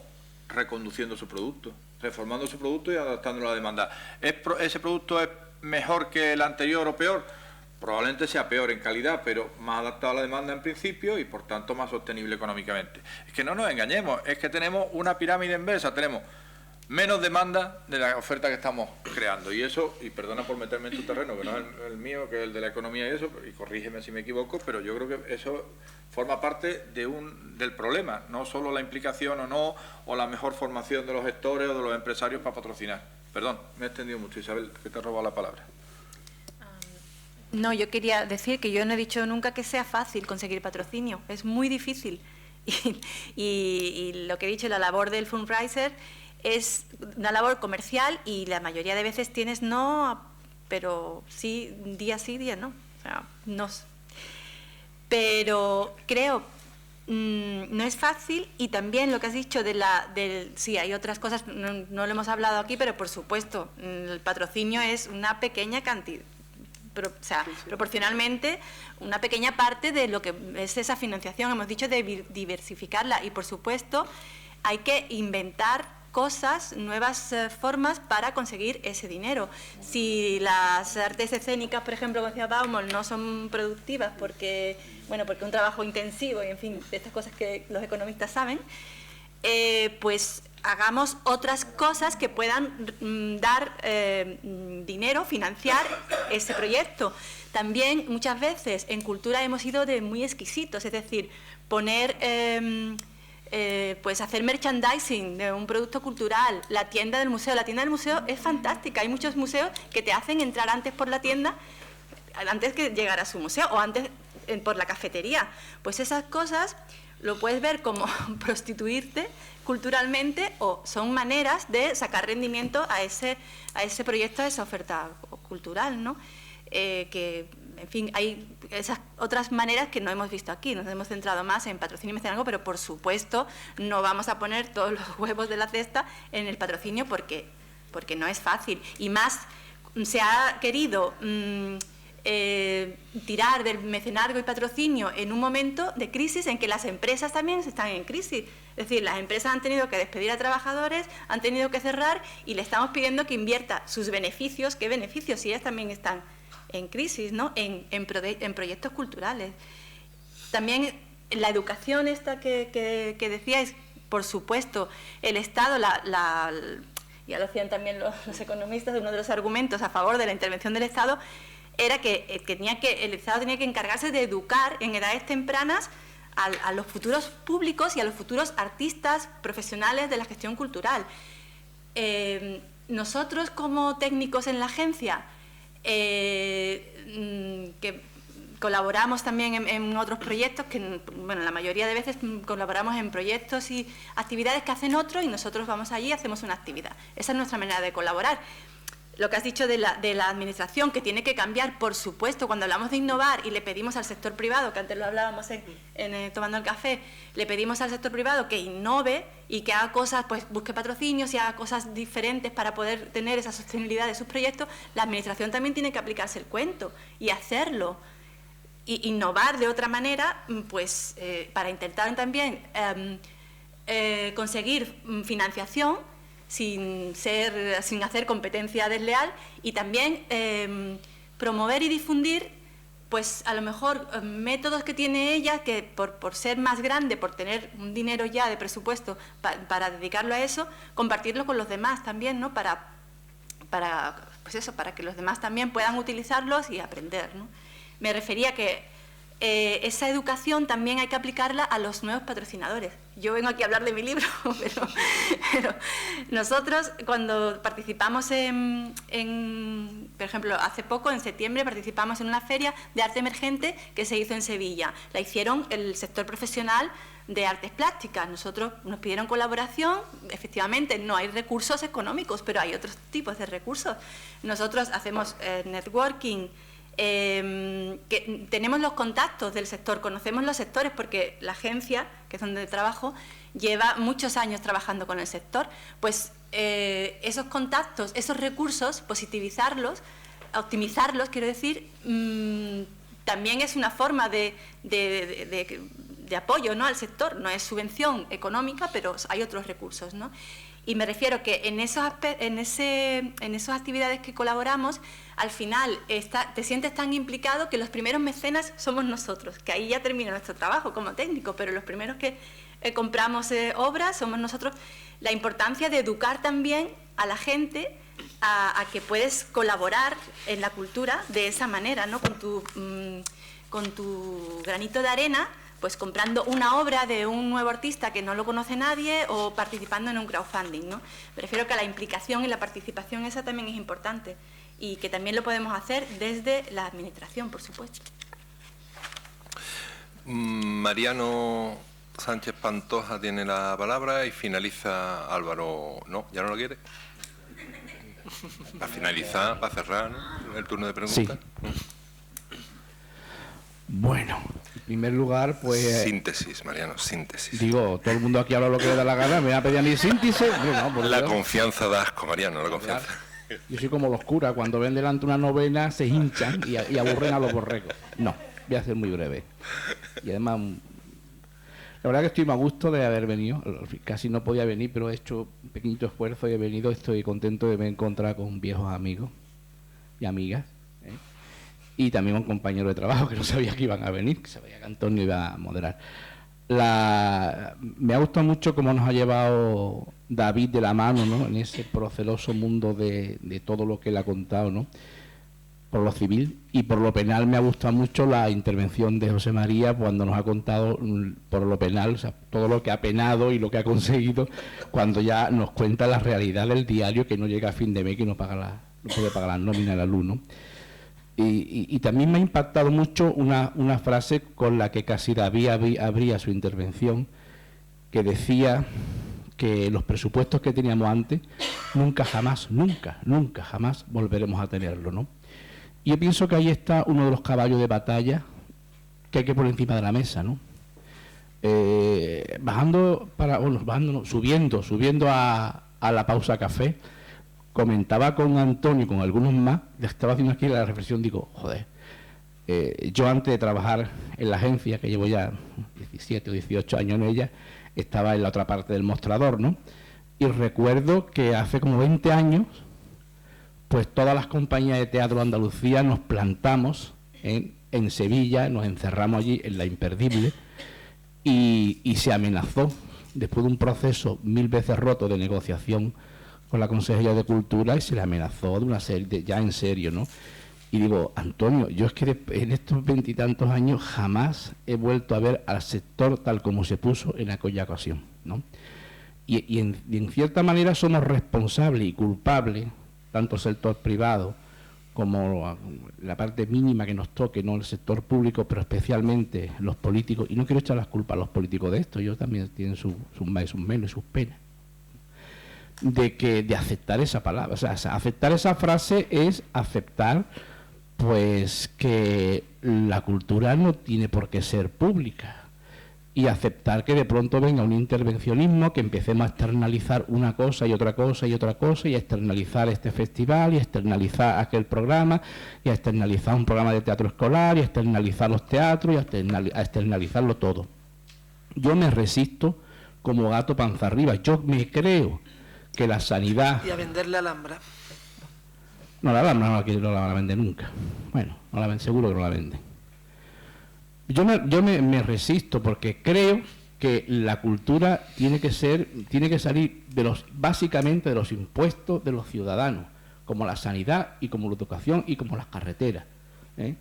reconduciendo su producto, reformando su producto y adaptándolo a la demanda. ¿Ese producto es mejor que el anterior o peor? Probablemente sea peor en calidad, pero más adaptado a la demanda en principio y por tanto más sostenible económicamente. Es que no nos engañemos, es que tenemos una pirámide inversa, tenemos menos demanda de la oferta que estamos creando. Y eso, y perdona por meterme en tu terreno, que no es el mío, que es el de la economía y eso, y corrígeme si me equivoco, pero yo creo que eso forma parte del problema, no solo la implicación o no, o la mejor formación de los gestores o de los empresarios para patrocinar. Perdón, me he extendido mucho, Isabel, que te he robado la palabra. No, yo quería decir que yo no he dicho nunca que sea fácil conseguir patrocinio, es muy difícil. Y lo que he dicho, la labor del fundraiser es una labor comercial y la mayoría de veces tienes no, pero sí, día no. O sea, no. Pero creo, no es fácil, y también lo que has dicho sí, hay otras cosas, no lo hemos hablado aquí, pero por supuesto, el patrocinio es una pequeña cantidad, o sea, proporcionalmente una pequeña parte de lo que es esa financiación. Hemos dicho de diversificarla y, por supuesto, hay que inventar cosas, nuevas formas para conseguir ese dinero. Si las artes escénicas, por ejemplo, como decía Baumol, no son productivas porque un trabajo intensivo y, en fin, de estas cosas que los economistas saben, pues hagamos otras cosas que puedan dar dinero, financiar ese proyecto. También, muchas veces, en cultura hemos sido muy exquisitos, es decir, poner... pues hacer merchandising de un producto cultural, la tienda del museo. La tienda del museo es fantástica. Hay muchos museos que te hacen entrar antes por la tienda, antes que llegar a su museo, o antes por la cafetería. Pues esas cosas lo puedes ver como prostituirte culturalmente, o son maneras de sacar rendimiento a ese proyecto, a esa oferta cultural, ¿no? Que, en fin, hay esas otras maneras que no hemos visto aquí. Nos hemos centrado más en patrocinio y mecenazgo, pero por supuesto no vamos a poner todos los huevos de la cesta en el patrocinio porque no es fácil. Y más, se ha querido tirar del mecenazgo y patrocinio en un momento de crisis en que las empresas también están en crisis. Es decir, las empresas han tenido que despedir a trabajadores, han tenido que cerrar, y le estamos pidiendo que invierta sus beneficios. ¿Qué beneficios? Si ellas también están en crisis, ¿no? En proyectos culturales. También la educación esta que decíais, por supuesto, el Estado, ya lo decían también los economistas, uno de los argumentos a favor de la intervención del Estado era que el Estado tenía que encargarse de educar en edades tempranas a los futuros públicos y a los futuros artistas profesionales de la gestión cultural. Nosotros como técnicos en la agencia, que colaboramos también en otros proyectos, que bueno, la mayoría de veces colaboramos en proyectos y actividades que hacen otros y nosotros vamos allí y hacemos una actividad. Esa es nuestra manera de colaborar. Lo que has dicho de la administración, que tiene que cambiar, por supuesto, cuando hablamos de innovar y le pedimos al sector privado, que antes lo hablábamos tomando el café, le pedimos al sector privado que innove y que haga cosas, pues busque patrocinios y haga cosas diferentes para poder tener esa sostenibilidad de sus proyectos, la administración también tiene que aplicarse el cuento y hacerlo. Y innovar de otra manera, pues para intentar también conseguir financiación sin hacer competencia desleal y también promover y difundir, pues a lo mejor métodos que tiene ella que por ser más grande, por tener un dinero ya de presupuesto para dedicarlo a eso, compartirlo con los demás también, ¿no? Para que los demás también puedan utilizarlos y aprender, ¿no? Me refería que esa educación también hay que aplicarla a los nuevos patrocinadores. Yo vengo aquí a hablar de mi libro, pero nosotros cuando participamos por ejemplo, hace poco, en septiembre, participamos en una feria de arte emergente que se hizo en Sevilla. La hicieron el sector profesional de artes plásticas. Nosotros nos pidieron colaboración, efectivamente no hay recursos económicos, pero hay otros tipos de recursos. Nosotros hacemos networking, que tenemos los contactos del sector, conocemos los sectores porque la agencia, que es donde trabajo, lleva muchos años trabajando con el sector, pues esos contactos, esos recursos, positivizarlos, optimizarlos, quiero decir, también es una forma de apoyo, ¿no?, al sector. No es subvención económica, pero hay otros recursos, ¿no? Y me refiero que en esas actividades que colaboramos, al final te sientes tan implicado que los primeros mecenas somos nosotros, que ahí ya termina nuestro trabajo como técnico, pero los primeros que compramos obras somos nosotros. La importancia de educar también a la gente a que puedes colaborar en la cultura de esa manera, ¿no? Con tu granito de arena, pues comprando una obra de un nuevo artista que no lo conoce nadie o participando en un crowdfunding, ¿no? Me refiero que la implicación y la participación esa también es importante y que también lo podemos hacer desde la administración, por supuesto. Mariano Sánchez Pantoja tiene la palabra y finaliza Álvaro. ¿No? ¿Ya no lo quiere? Para finalizar, para cerrar, ¿no?, el turno de preguntas. Sí. Bueno, en primer lugar, pues... Síntesis, Mariano, síntesis. Digo, todo el mundo aquí habla lo que le da la gana, me va a pedir a mí síntesis. No, la confianza da asco, Mariano, la confianza. Yo soy como los curas, cuando ven delante una novena se hinchan y aburren a los borregos. No, voy a ser muy breve. Y además, la verdad que estoy más a gusto de haber venido. Casi no podía venir, pero he hecho un pequeñito esfuerzo y he venido. Estoy contento de me encontrar con viejos amigos y amigas, ¿eh? Y también un compañero de trabajo que no sabía que iban a venir, que sabía que Antonio iba a moderar. Me ha gustado mucho cómo nos ha llevado David de la mano, ¿no?, en ese proceloso mundo de todo lo que él ha contado, ¿no?, por lo civil. Y por lo penal me ha gustado mucho la intervención de José María cuando nos ha contado por lo penal, o sea, todo lo que ha penado y lo que ha conseguido, cuando ya nos cuenta la realidad del diario, que no llega a fin de mes, que no puede pagar la nómina de la luz, ¿no? Y también me ha impactado mucho una frase con la que casi David abría su intervención, que decía que los presupuestos que teníamos antes nunca jamás volveremos a tenerlo, ¿no? Y yo pienso que ahí está uno de los caballos de batalla que hay que poner encima de la mesa, ¿no? Subiendo a la pausa café, comentaba con Antonio y con algunos más, estaba haciendo aquí la reflexión, digo, joder, yo antes de trabajar en la agencia, que llevo ya 17 o 18 años en ella, estaba en la otra parte del mostrador, ¿no? Y recuerdo que hace como 20 años, pues todas las compañías de teatro de Andalucía nos plantamos en Sevilla, nos encerramos allí en La Imperdible y se amenazó, después de un proceso 1000 veces roto de negociación con la Consejería de Cultura, y se le amenazó de una serie, ya en serio, ¿no? Y digo, Antonio, yo es que en estos 20 y tantos años jamás he vuelto a ver al sector tal como se puso en aquella ocasión, ¿no? Y en cierta manera somos responsables y culpables, tanto el sector privado como la parte mínima que nos toque, no el sector público, pero especialmente los políticos, y no quiero echar las culpas a los políticos de esto, ellos también tienen sus más y sus menos y sus penas, de aceptar esa palabra. O sea, aceptar esa frase es aceptar pues que la cultura no tiene por qué ser pública, y aceptar que de pronto venga un intervencionismo, que empecemos a externalizar una cosa y otra cosa y otra cosa, y a externalizar este festival, y a externalizar aquel programa, y a externalizar un programa de teatro escolar, y a externalizar los teatros, y a externalizarlo todo. Yo me resisto como gato panza arriba. Yo me creo que la sanidad... Y a venderle Alhambra. No, la Alhambra no la van a vender nunca. Bueno, seguro que no la venden. Yo me resisto porque creo que la cultura tiene que salir básicamente de los impuestos de los ciudadanos, como la sanidad y como la educación y como las carreteras, ¿eh?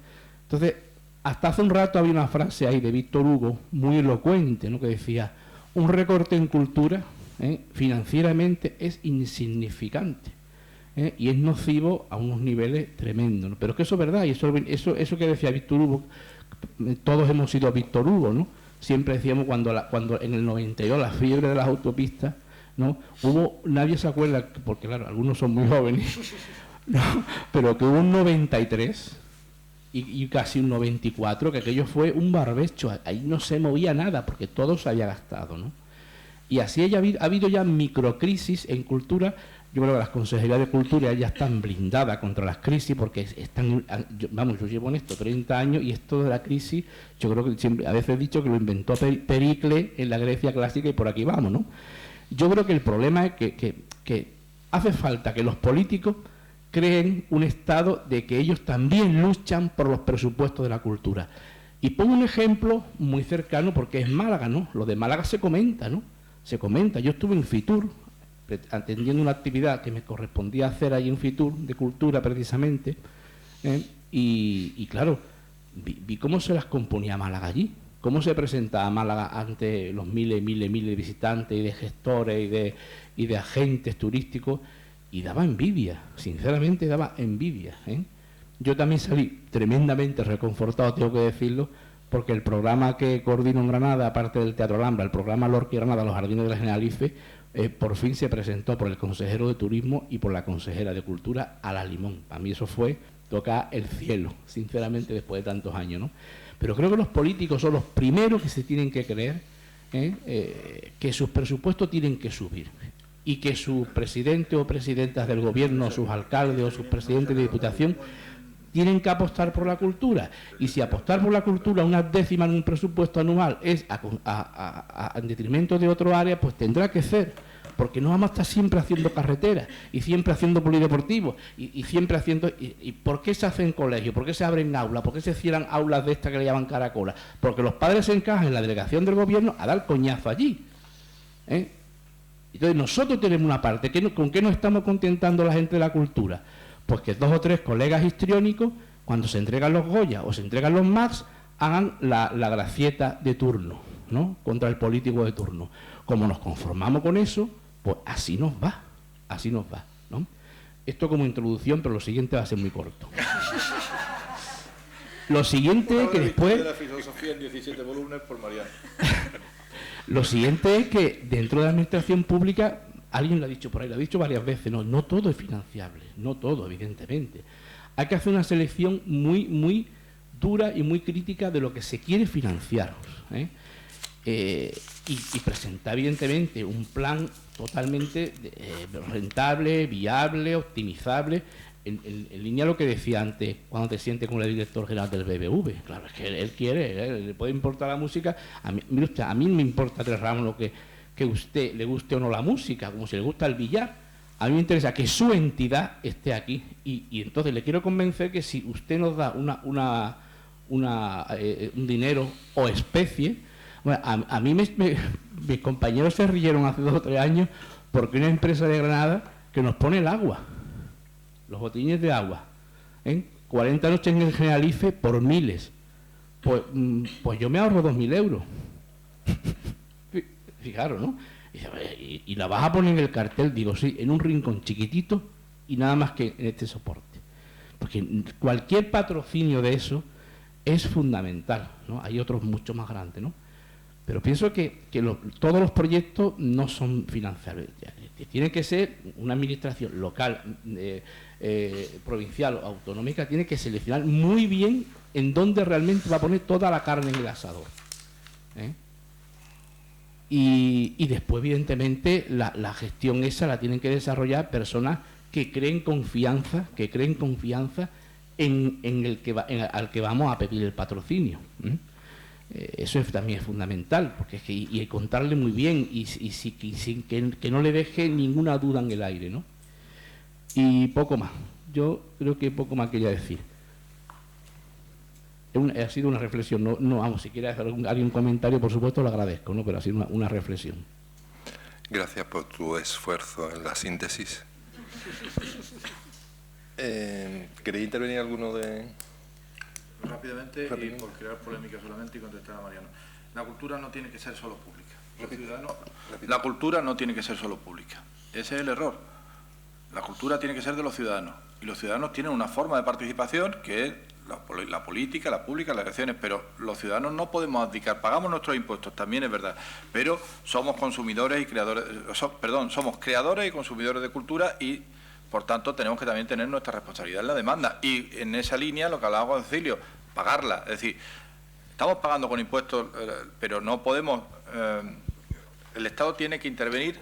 Entonces, hasta hace un rato había una frase ahí de Víctor Hugo muy elocuente, ¿no?, que decía: un recorte en cultura, financieramente es insignificante, y es nocivo a unos niveles tremendos, ¿no? Pero es que eso es verdad, y eso que decía Víctor Hugo, todos hemos sido Víctor Hugo, ¿no? Siempre decíamos cuando en el 92 la fiebre de las autopistas, ¿no? Nadie se acuerda, porque claro, algunos son muy jóvenes, ¿no?, pero que hubo un 93 y casi un 94, que aquello fue un barbecho, ahí no se movía nada porque todo se había gastado, ¿no? Y así ha habido ya microcrisis en cultura. Yo creo que las consejerías de cultura ya están blindadas contra las crisis, porque yo llevo en esto 30 años, y esto de la crisis, yo creo que siempre, a veces he dicho que lo inventó Pericles en la Grecia clásica, y por aquí vamos, ¿no? Yo creo que el problema es que hace falta que los políticos creen un estado de que ellos también luchan por los presupuestos de la cultura. Y pongo un ejemplo muy cercano, porque es Málaga, ¿no? Lo de Málaga se comenta, ¿no? Se comenta. Yo estuve en Fitur, atendiendo una actividad que me correspondía hacer ahí en Fitur, de cultura precisamente, y claro, vi cómo se las componía Málaga allí, cómo se presentaba Málaga ante los miles de visitantes y de gestores y de agentes turísticos, y daba envidia, sinceramente daba envidia, ¿eh? Yo también salí tremendamente reconfortado, tengo que decirlo, porque el programa que coordino en Granada, aparte del Teatro Alhambra, el programa Lorca y Granada, Los Jardines de la Generalife, por fin se presentó por el consejero de Turismo y por la consejera de Cultura a la Limón. Para mí eso fue tocar el cielo, sinceramente, después de tantos años, ¿no? Pero creo que los políticos son los primeros que se tienen que creer que sus presupuestos tienen que subir, y que sus presidentes o presidentas del gobierno, sus alcaldes o sus presidentes de diputación tienen que apostar por la cultura. Y si apostar por la cultura, una décima en un presupuesto anual, es en detrimento de otro área, pues tendrá que ser, porque no vamos a estar siempre haciendo carreteras y siempre haciendo polideportivos y siempre haciendo... ¿Y por qué se hacen colegios? ¿Por qué se abren aulas? ¿Por qué se cierran aulas de estas que le llaman caracolas? Porque los padres se encajan en la delegación del gobierno a dar coñazo allí, ¿eh? Entonces nosotros tenemos una parte. ¿Con qué nos estamos contentando la gente de la cultura? Pues que 2 o 3 colegas histriónicos, cuando se entregan los Goya o se entregan los Max, hagan la gracieta de turno, ¿no?, contra el político de turno. Como nos conformamos con eso, pues así nos va, ¿no? Esto como introducción, pero lo siguiente va a ser muy corto. Lo siguiente es que después... de la filosofía en 17 volúmenes por Mariano. Lo siguiente es que dentro de la administración pública, alguien lo ha dicho por ahí, lo ha dicho varias veces, no todo es financiable, no todo, evidentemente. Hay que hacer una selección muy, muy dura y muy crítica de lo que se quiere financiar, y presentar, evidentemente, un plan totalmente rentable, viable, optimizable, en línea a lo que decía antes, cuando te sientes con el director general del BBV. Claro, es que él quiere, le puede importar la música. Mire usted, a mí no me importa 3 ramos lo que a usted le guste o no la música, como si le gusta el billar. A mí me interesa que su entidad esté aquí, y entonces le quiero convencer que si usted nos da un dinero o especie... Bueno, a mí mis compañeros se rieron hace 2 o 3 años porque una empresa de Granada que nos pone el agua, los botellines de agua, 40 noches en el Generalife por miles. Pues yo me ahorro 2.000 euros. Fijaros, ¿no? Y la vas a poner en el cartel, digo, sí, en un rincón chiquitito y nada más que en este soporte. Porque cualquier patrocinio de eso es fundamental, ¿no? Hay otros mucho más grandes, ¿no? Pero pienso que todos los proyectos no son financiables. Tiene que ser una administración local, provincial o autonómica, tiene que seleccionar muy bien en dónde realmente va a poner toda la carne en el asador. Y después, evidentemente, la gestión esa la tienen que desarrollar personas que creen confianza al que vamos a pedir el patrocinio. Eso también es fundamental, porque es que y contarle muy bien y sin que no le deje ninguna duda en el aire, ¿no? Y poco más. Yo creo que poco más quería decir. Ha sido una reflexión. No vamos, si quiere hacer algún comentario, por supuesto, lo agradezco, ¿no? Pero ha sido una reflexión. Gracias por tu esfuerzo en la síntesis. ¿Queréis intervenir alguno de...? Rápidamente, y por crear polémica solamente y contestar a Mariano. La cultura no tiene que ser solo pública. La cultura no tiene que ser solo pública. Ese es el error. La cultura tiene que ser de los ciudadanos. Y los ciudadanos tienen una forma de participación que es la política, la pública, las elecciones, pero los ciudadanos no podemos abdicar. Pagamos nuestros impuestos, también es verdad, pero somos consumidores y creadores, somos creadores y consumidores de cultura y, por tanto, tenemos que también tener nuestra responsabilidad en la demanda. Y en esa línea, lo que hablaba con Cecilio, pagarla. Es decir, estamos pagando con impuestos, pero no podemos... el Estado tiene que intervenir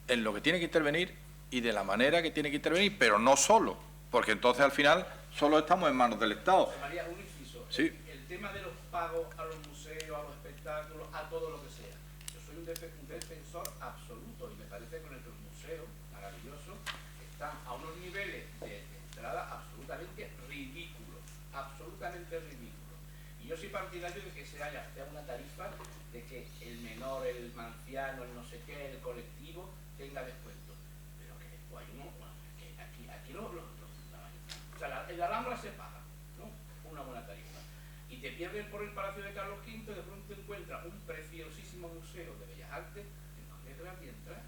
en lo que tiene que intervenir y de la manera que tiene que intervenir, pero no solo, porque entonces al final solo estamos en manos del Estado. José María, un inciso. Sí. El tema de los pagos a los museos, a los espectáculos, a todo lo que sea. Yo soy un defensor absoluto y me parece que nuestros museos maravillosos están a unos niveles de entrada absolutamente ridículos. Y yo soy partidario de que se haya una tarifa de que el menor, el manciano, el no sé qué, el colectivo tenga descuento. Pero que después hay aquí o sea, en la Alhambra se paga, ¿no? Una buena tarifa. Y te pierdes por el Palacio de Carlos V y de pronto encuentras un preciosísimo museo de Bellas Artes que no es gratis entrar.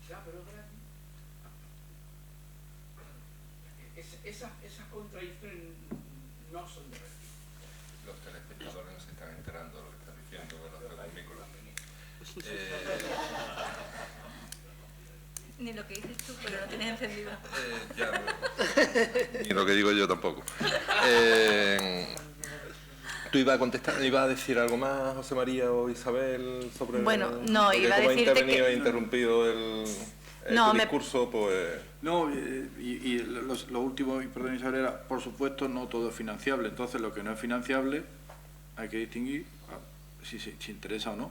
Ya, pero es gratis. Esas contradicciones no son de recibo. Los telespectadores no se están enterando de lo que están diciendo de los termícolas. Ni lo que dices tú, pero lo tienes encendido. Ni lo que digo yo tampoco. ¿Tú ibas a contestar, ibas a decir algo más, José María o Isabel, sobre... Bueno, no, iba a decirte intervenido que... e interrumpido el discurso, pues... No, y lo último, y perdón Isabel, era, por supuesto, no todo es financiable. Entonces, lo que no es financiable hay que distinguir si interesa o no.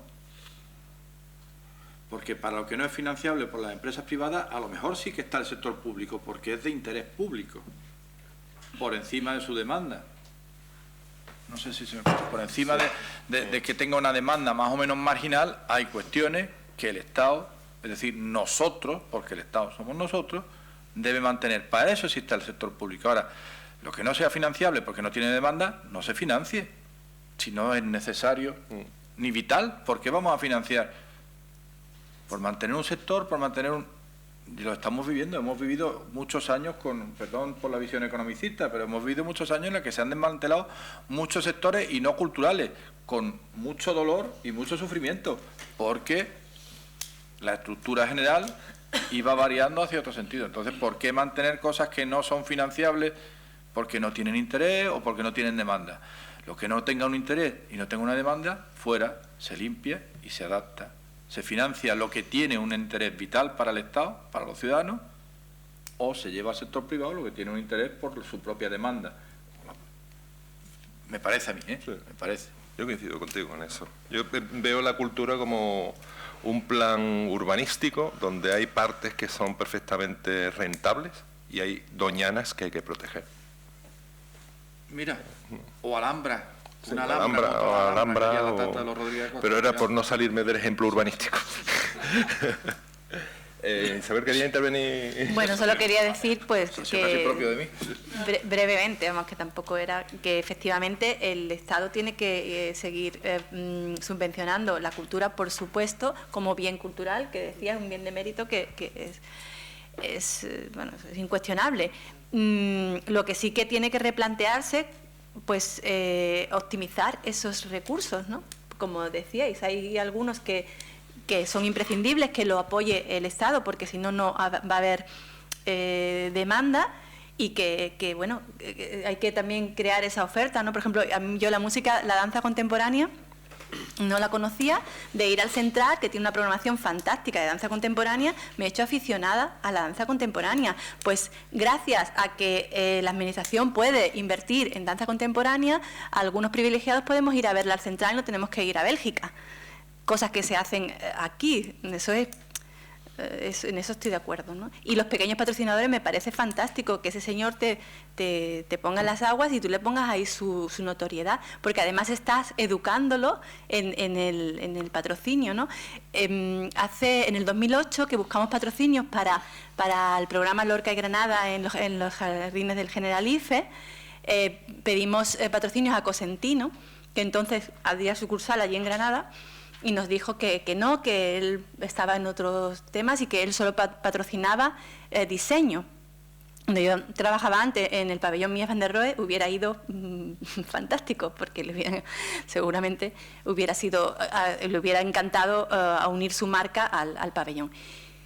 Porque para lo que no es financiable por las empresas privadas, a lo mejor sí que está el sector público, porque es de interés público, por encima de su demanda. No sé si se me escucha. Por encima de que tenga una demanda más o menos marginal, hay cuestiones que el Estado, es decir, nosotros, porque el Estado somos nosotros, debe mantener. Para eso existe el sector público. Ahora, lo que no sea financiable porque no tiene demanda, no se financie. Si no es necesario ni vital, ¿por qué vamos a financiar? Por mantener un sector, por mantener un... Y lo estamos viviendo, hemos vivido muchos años con, perdón por la visión economicista, pero hemos vivido muchos años en los que se han desmantelado muchos sectores y no culturales, con mucho dolor y mucho sufrimiento, porque la estructura general iba variando hacia otro sentido. Entonces, ¿por qué mantener cosas que no son financiables porque no tienen interés o porque no tienen demanda? Lo que no tenga un interés y no tenga una demanda, fuera, se limpia y se adapta. Se financia lo que tiene un interés vital para el Estado, para los ciudadanos, o se lleva al sector privado lo que tiene un interés por su propia demanda. Me parece a mí, ¿eh? Sí. Me parece. Yo coincido contigo en eso. Yo veo la cultura como un plan urbanístico donde hay partes que son perfectamente rentables y hay doñanas que hay que proteger. Mira, o Alhambra. Sí, Alhambra, pero era por no salirme del ejemplo urbanístico. Isabel, quería intervenir. Bueno, solo quería decir pues que propio de mí. brevemente, vamos, que tampoco era, que efectivamente el Estado tiene que seguir subvencionando la cultura, por supuesto, como bien cultural, que decía, es un bien de mérito que es incuestionable. Lo que sí que tiene que replantearse, pues optimizar esos recursos, ¿no? Como decíais, hay algunos que son imprescindibles que lo apoye el Estado, porque si no, no va a haber demanda, y que bueno, hay que también crear esa oferta, ¿no? Por ejemplo, yo la música, la danza contemporánea, no la conocía, de ir al Central, que tiene una programación fantástica de danza contemporánea, me he hecho aficionada a la danza contemporánea. Pues gracias a que la Administración puede invertir en danza contemporánea, algunos privilegiados podemos ir a verla al Central y no tenemos que ir a Bélgica. Cosas que se hacen aquí, en eso estoy de acuerdo, ¿no? Y los pequeños patrocinadores, me parece fantástico que ese señor te ponga en las aguas y tú le pongas ahí su notoriedad, porque además estás educándolo en el patrocinio, ¿no? En el 2008, que buscamos patrocinios para el programa Lorca y Granada en los jardines del Generalife, pedimos patrocinios a Cosentino, que entonces había sucursal allí en Granada, y nos dijo que no, que él estaba en otros temas y que él solo patrocinaba diseño. Donde yo trabajaba antes en el pabellón Mies van der Rohe, hubiera ido fantástico, porque seguramente le hubiera encantado a unir su marca al pabellón.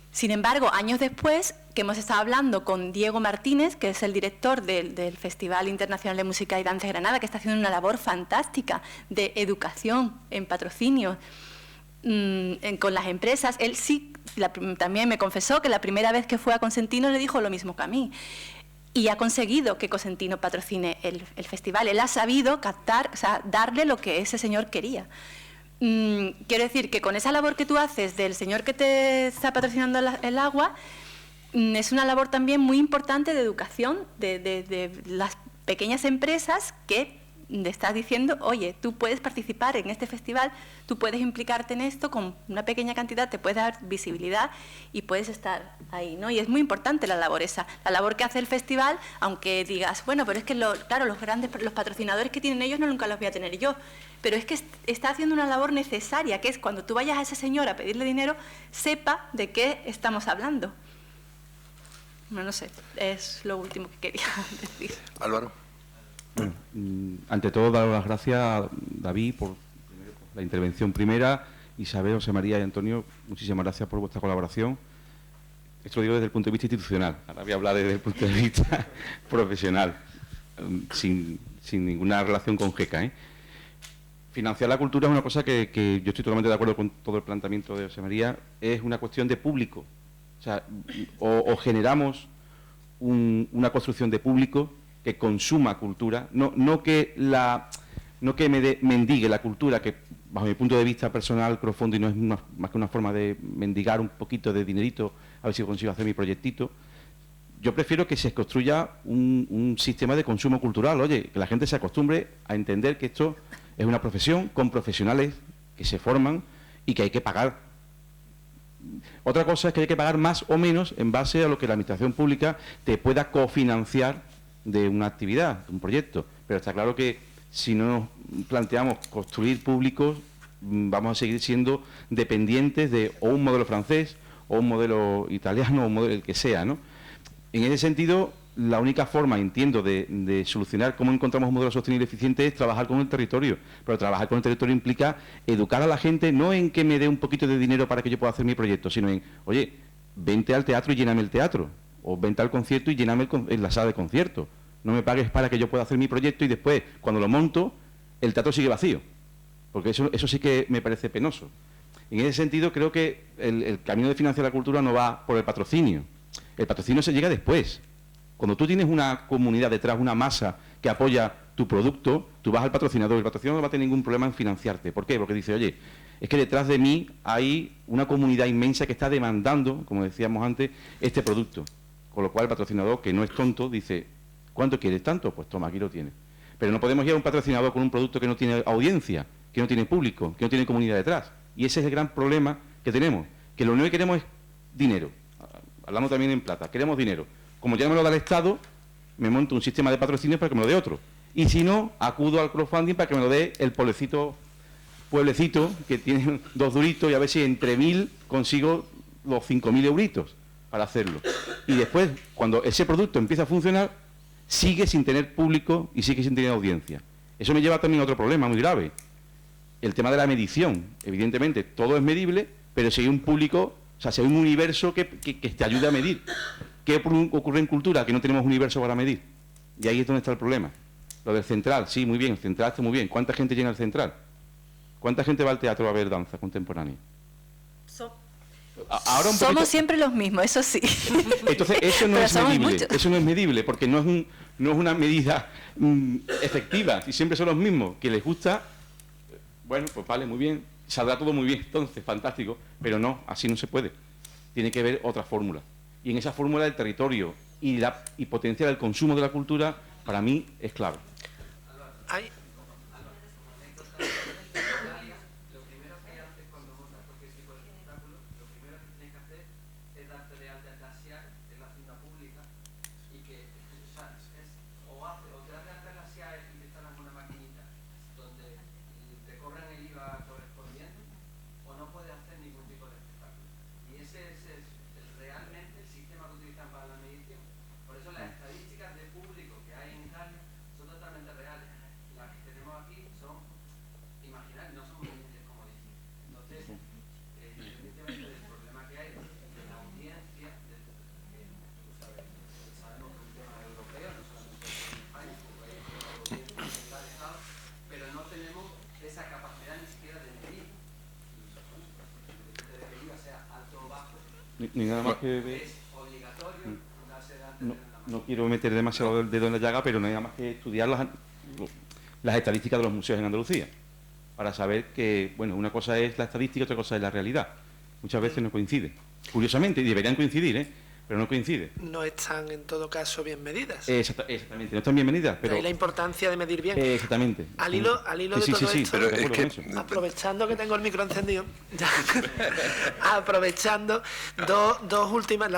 Sin embargo, años después, que hemos estado hablando con Diego Martínez, que es el director del Festival Internacional de Música y Danza de Granada, que está haciendo una labor fantástica de educación en patrocinio con las empresas, él sí también me confesó que la primera vez que fue a Cosentino le dijo lo mismo que a mí. Y ha conseguido que Cosentino patrocine el festival. Él ha sabido captar, o sea, darle lo que ese señor quería. Quiero decir que con esa labor que tú haces del señor que te está patrocinando el agua, es una labor también muy importante de educación de las pequeñas empresas que le estás diciendo, oye, tú puedes participar en este festival, tú puedes implicarte en esto, con una pequeña cantidad te puedes dar visibilidad y puedes estar ahí, ¿no? Y es muy importante la labor esa, la labor que hace el festival, aunque digas, bueno, pero es que claro, los patrocinadores que tienen ellos nunca los voy a tener yo, pero es que está haciendo una labor necesaria, que es cuando tú vayas a ese señor a pedirle dinero, sepa de qué estamos hablando. Bueno, no sé, es lo último que quería decir. Álvaro. Bueno, ante todo, dar las gracias a David por la intervención primera, Isabel, José María y Antonio, muchísimas gracias por vuestra colaboración. Esto lo digo desde el punto de vista institucional, ahora voy a hablar desde el punto de vista profesional, sin ninguna relación con GECA, ¿eh? Financiar la cultura es una cosa que yo estoy totalmente de acuerdo con todo el planteamiento de José María, es una cuestión de público. O sea, o generamos una construcción de público que consuma cultura, no que mendigue la cultura, que bajo mi punto de vista personal, crowdfunding no es más que una forma de mendigar un poquito de dinerito a ver si consigo hacer mi proyectito. Yo prefiero que se construya un sistema de consumo cultural, oye, que la gente se acostumbre a entender que esto es una profesión con profesionales que se forman y que hay que pagar. Otra cosa es que hay que pagar más o menos en base a lo que la administración pública te pueda cofinanciar de una actividad, de un proyecto. Pero está claro que si no nos planteamos construir públicos, vamos a seguir siendo dependientes de o un modelo francés, o un modelo italiano, o un modelo el que sea, ¿no? En ese sentido, la única forma, entiendo, de solucionar cómo encontramos un modelo sostenible y eficiente es trabajar con el territorio. Pero trabajar con el territorio implica educar a la gente, no en que me dé un poquito de dinero para que yo pueda hacer mi proyecto, sino en, oye, vente al teatro y lléname el teatro. O vente al concierto y lléname en la sala de concierto. No me pagues para que yo pueda hacer mi proyecto y después, cuando lo monto, el teatro sigue vacío. Porque eso sí que me parece penoso. En ese sentido, creo que el camino de financiar la cultura no va por el patrocinio. El patrocinio se llega después. Cuando tú tienes una comunidad detrás, una masa que apoya tu producto, tú vas al patrocinador. El patrocinador no va a tener ningún problema en financiarte. ¿Por qué? Porque dice, oye, es que detrás de mí hay una comunidad inmensa que está demandando, como decíamos antes, este producto. Con lo cual el patrocinador, que no es tonto, dice, ¿cuánto quieres? ¿Tanto? Pues toma, aquí lo tienes. Pero no podemos ir a un patrocinador con un producto que no tiene audiencia, que no tiene público, que no tiene comunidad detrás. Y ese es el gran problema que tenemos, que lo único que queremos es dinero. hablando también en plata, queremos dinero. Como ya no me lo da el Estado, me monto un sistema de patrocinios para que me lo dé otro. Y si no, acudo al crowdfunding para que me lo dé el pueblecito que tiene 2 duritos y a ver si entre 1000 consigo los 5.000 euritos para hacerlo. Y después, cuando ese producto empieza a funcionar, sigue sin tener público y sigue sin tener audiencia. Eso me lleva también a otro problema muy grave. El tema de la medición. Evidentemente, todo es medible, pero si hay un público, o sea, si hay un universo que te ayude a medir. ¿Qué ocurre en cultura? Que no tenemos universo para medir. Y ahí es donde está el problema. Lo del Central, sí, muy bien, el Central está muy bien. ¿Cuánta gente llena el Central? ¿Cuánta gente va al teatro a ver danza contemporánea? Ahora somos siempre los mismos, eso sí. Entonces, eso no es medible. Eso no es medible, porque no es una medida efectiva. Y siempre son los mismos, que les gusta. Bueno, pues vale, muy bien. Saldrá todo muy bien, entonces, fantástico. Pero no, así no se puede. Tiene que haber otra fórmula. Y en esa fórmula el territorio y potenciar el consumo de la cultura, para mí, es clave. Hay... Ni nada más que no quiero meter demasiado el dedo en la llaga, pero no hay nada más que estudiar las estadísticas de los museos en Andalucía para saber que, bueno, una cosa es la estadística, otra cosa es la realidad. Muchas veces no coincide. Curiosamente, y deberían coincidir, pero no coincide. No están, en todo caso, bien medidas. Exactamente, no están bien medidas. Pero... Hay la importancia de medir bien. Exactamente. Al hilo de todo esto, pero es que... aprovechando que tengo el micro encendido, aprovechando las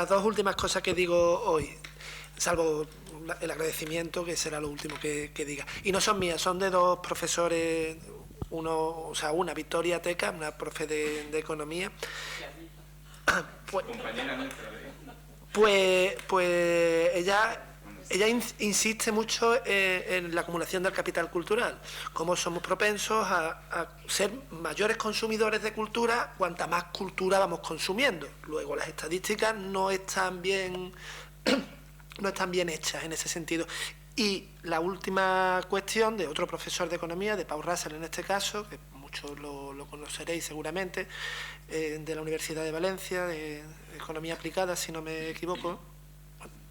dos últimas cosas que digo hoy, salvo el agradecimiento, que será lo último que diga. Y no son mías, son de 2 profesores, una Victoria Teca, una profe de economía. Pues ella insiste mucho en la acumulación del capital cultural, cómo somos propensos a ser mayores consumidores de cultura cuanta más cultura vamos consumiendo. Luego las estadísticas no están bien hechas en ese sentido. Y la última cuestión de otro profesor de economía, de Pau Russell en este caso, que muchos lo conoceréis seguramente, de la Universidad de Valencia, de Economía Aplicada, si no me equivoco,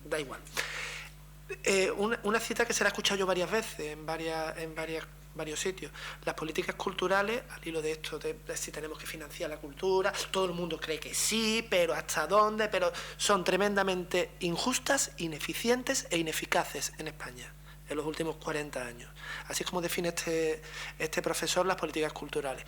da igual. Una cita que se la he escuchado yo varias veces en varios sitios. Las políticas culturales, al hilo de esto, de si tenemos que financiar la cultura, todo el mundo cree que sí, pero ¿hasta dónde? Pero son tremendamente injustas, ineficientes e ineficaces en España en los últimos 40 años. Así es como define este profesor las políticas culturales.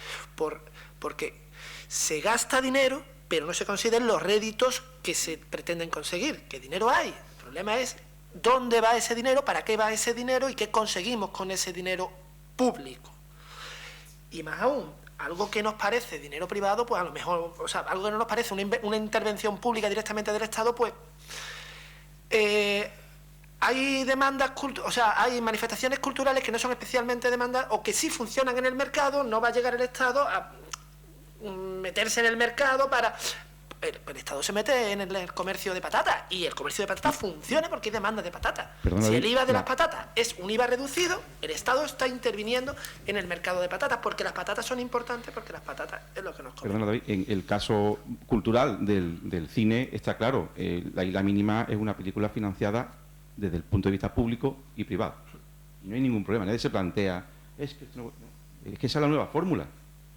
Porque se gasta dinero, pero no se consideran los réditos que se pretenden conseguir. ¿Qué dinero hay? El problema es dónde va ese dinero, para qué va ese dinero y qué conseguimos con ese dinero público. Y más aún, algo que nos parece dinero privado, pues a lo mejor, algo que no nos parece una intervención pública directamente del Estado, pues hay demandas, hay manifestaciones culturales que no son especialmente demandadas o que sí funcionan en el mercado. No va a llegar el Estado a meterse en el mercado para... El Estado se mete en el comercio de patatas y el comercio de patatas funciona porque hay demanda de patatas. Si el IVA de las patatas es un IVA reducido, el Estado está interviniendo en el mercado de patatas porque las patatas son importantes, porque las patatas es lo que nos comen. Perdona, David, en el caso cultural del cine está claro, la Isla Mínima es una película financiada desde el punto de vista público y privado. Y no hay ningún problema, nadie se plantea, es que esa es la nueva fórmula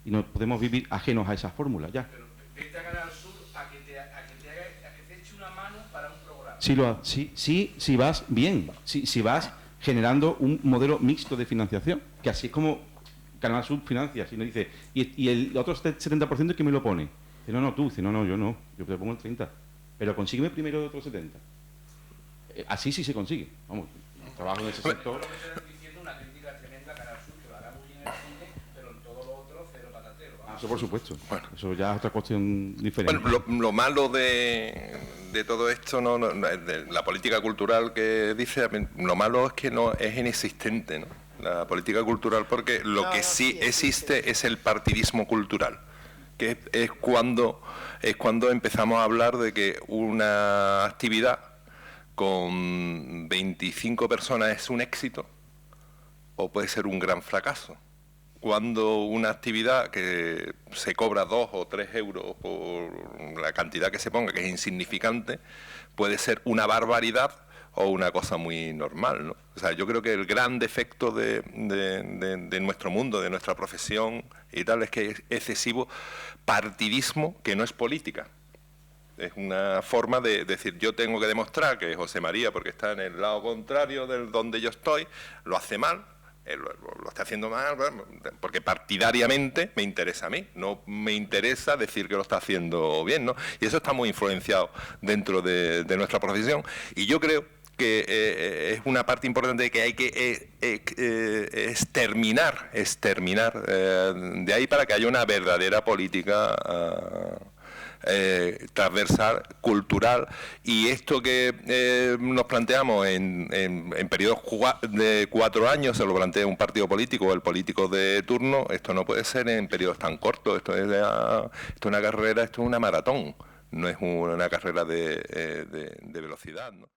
y no podemos vivir ajenos a esa fórmula ya. Pero vete a Canal Sur a que te eche una mano para un programa. Si vas bien, si vas generando un modelo mixto de financiación, que así es como Canal Sur financia, si no dice, y el otro 70% ¿quién me lo pone? Dice, no, tú, dice, no, yo no, yo te pongo el 30%. pero consígueme primero otros 70. Así sí se consigue. Vamos, trabajo en ese sector. Eso por supuesto. Bueno, eso ya es otra cuestión diferente. Bueno, lo malo de todo esto, de la política cultural que dice, lo malo es que no es inexistente, ¿no? La política cultural, porque lo que sí existe es el partidismo cultural, que es cuando empezamos a hablar de que una actividad con 25 personas es un éxito o puede ser un gran fracaso. Cuando una actividad que se cobra 2 o 3 euros por la cantidad que se ponga, que es insignificante, puede ser una barbaridad o una cosa muy normal, ¿no? O sea, yo creo que el gran defecto de nuestro mundo, de nuestra profesión y tal, es que es excesivo partidismo que no es política. Es una forma de decir, yo tengo que demostrar que José María, porque está en el lado contrario del donde yo estoy, lo hace mal, lo está haciendo mal, porque partidariamente me interesa a mí, no me interesa decir que lo está haciendo bien, ¿no? Y eso está muy influenciado dentro de nuestra profesión. Y yo creo que es una parte importante de que hay que exterminar de ahí para que haya una verdadera política transversal, cultural, y esto que nos planteamos en periodos de 4 años, se lo plantea un partido político o el político de turno, esto no puede ser en periodos tan cortos, esto es una carrera, esto es una maratón, no es una carrera de velocidad, ¿no?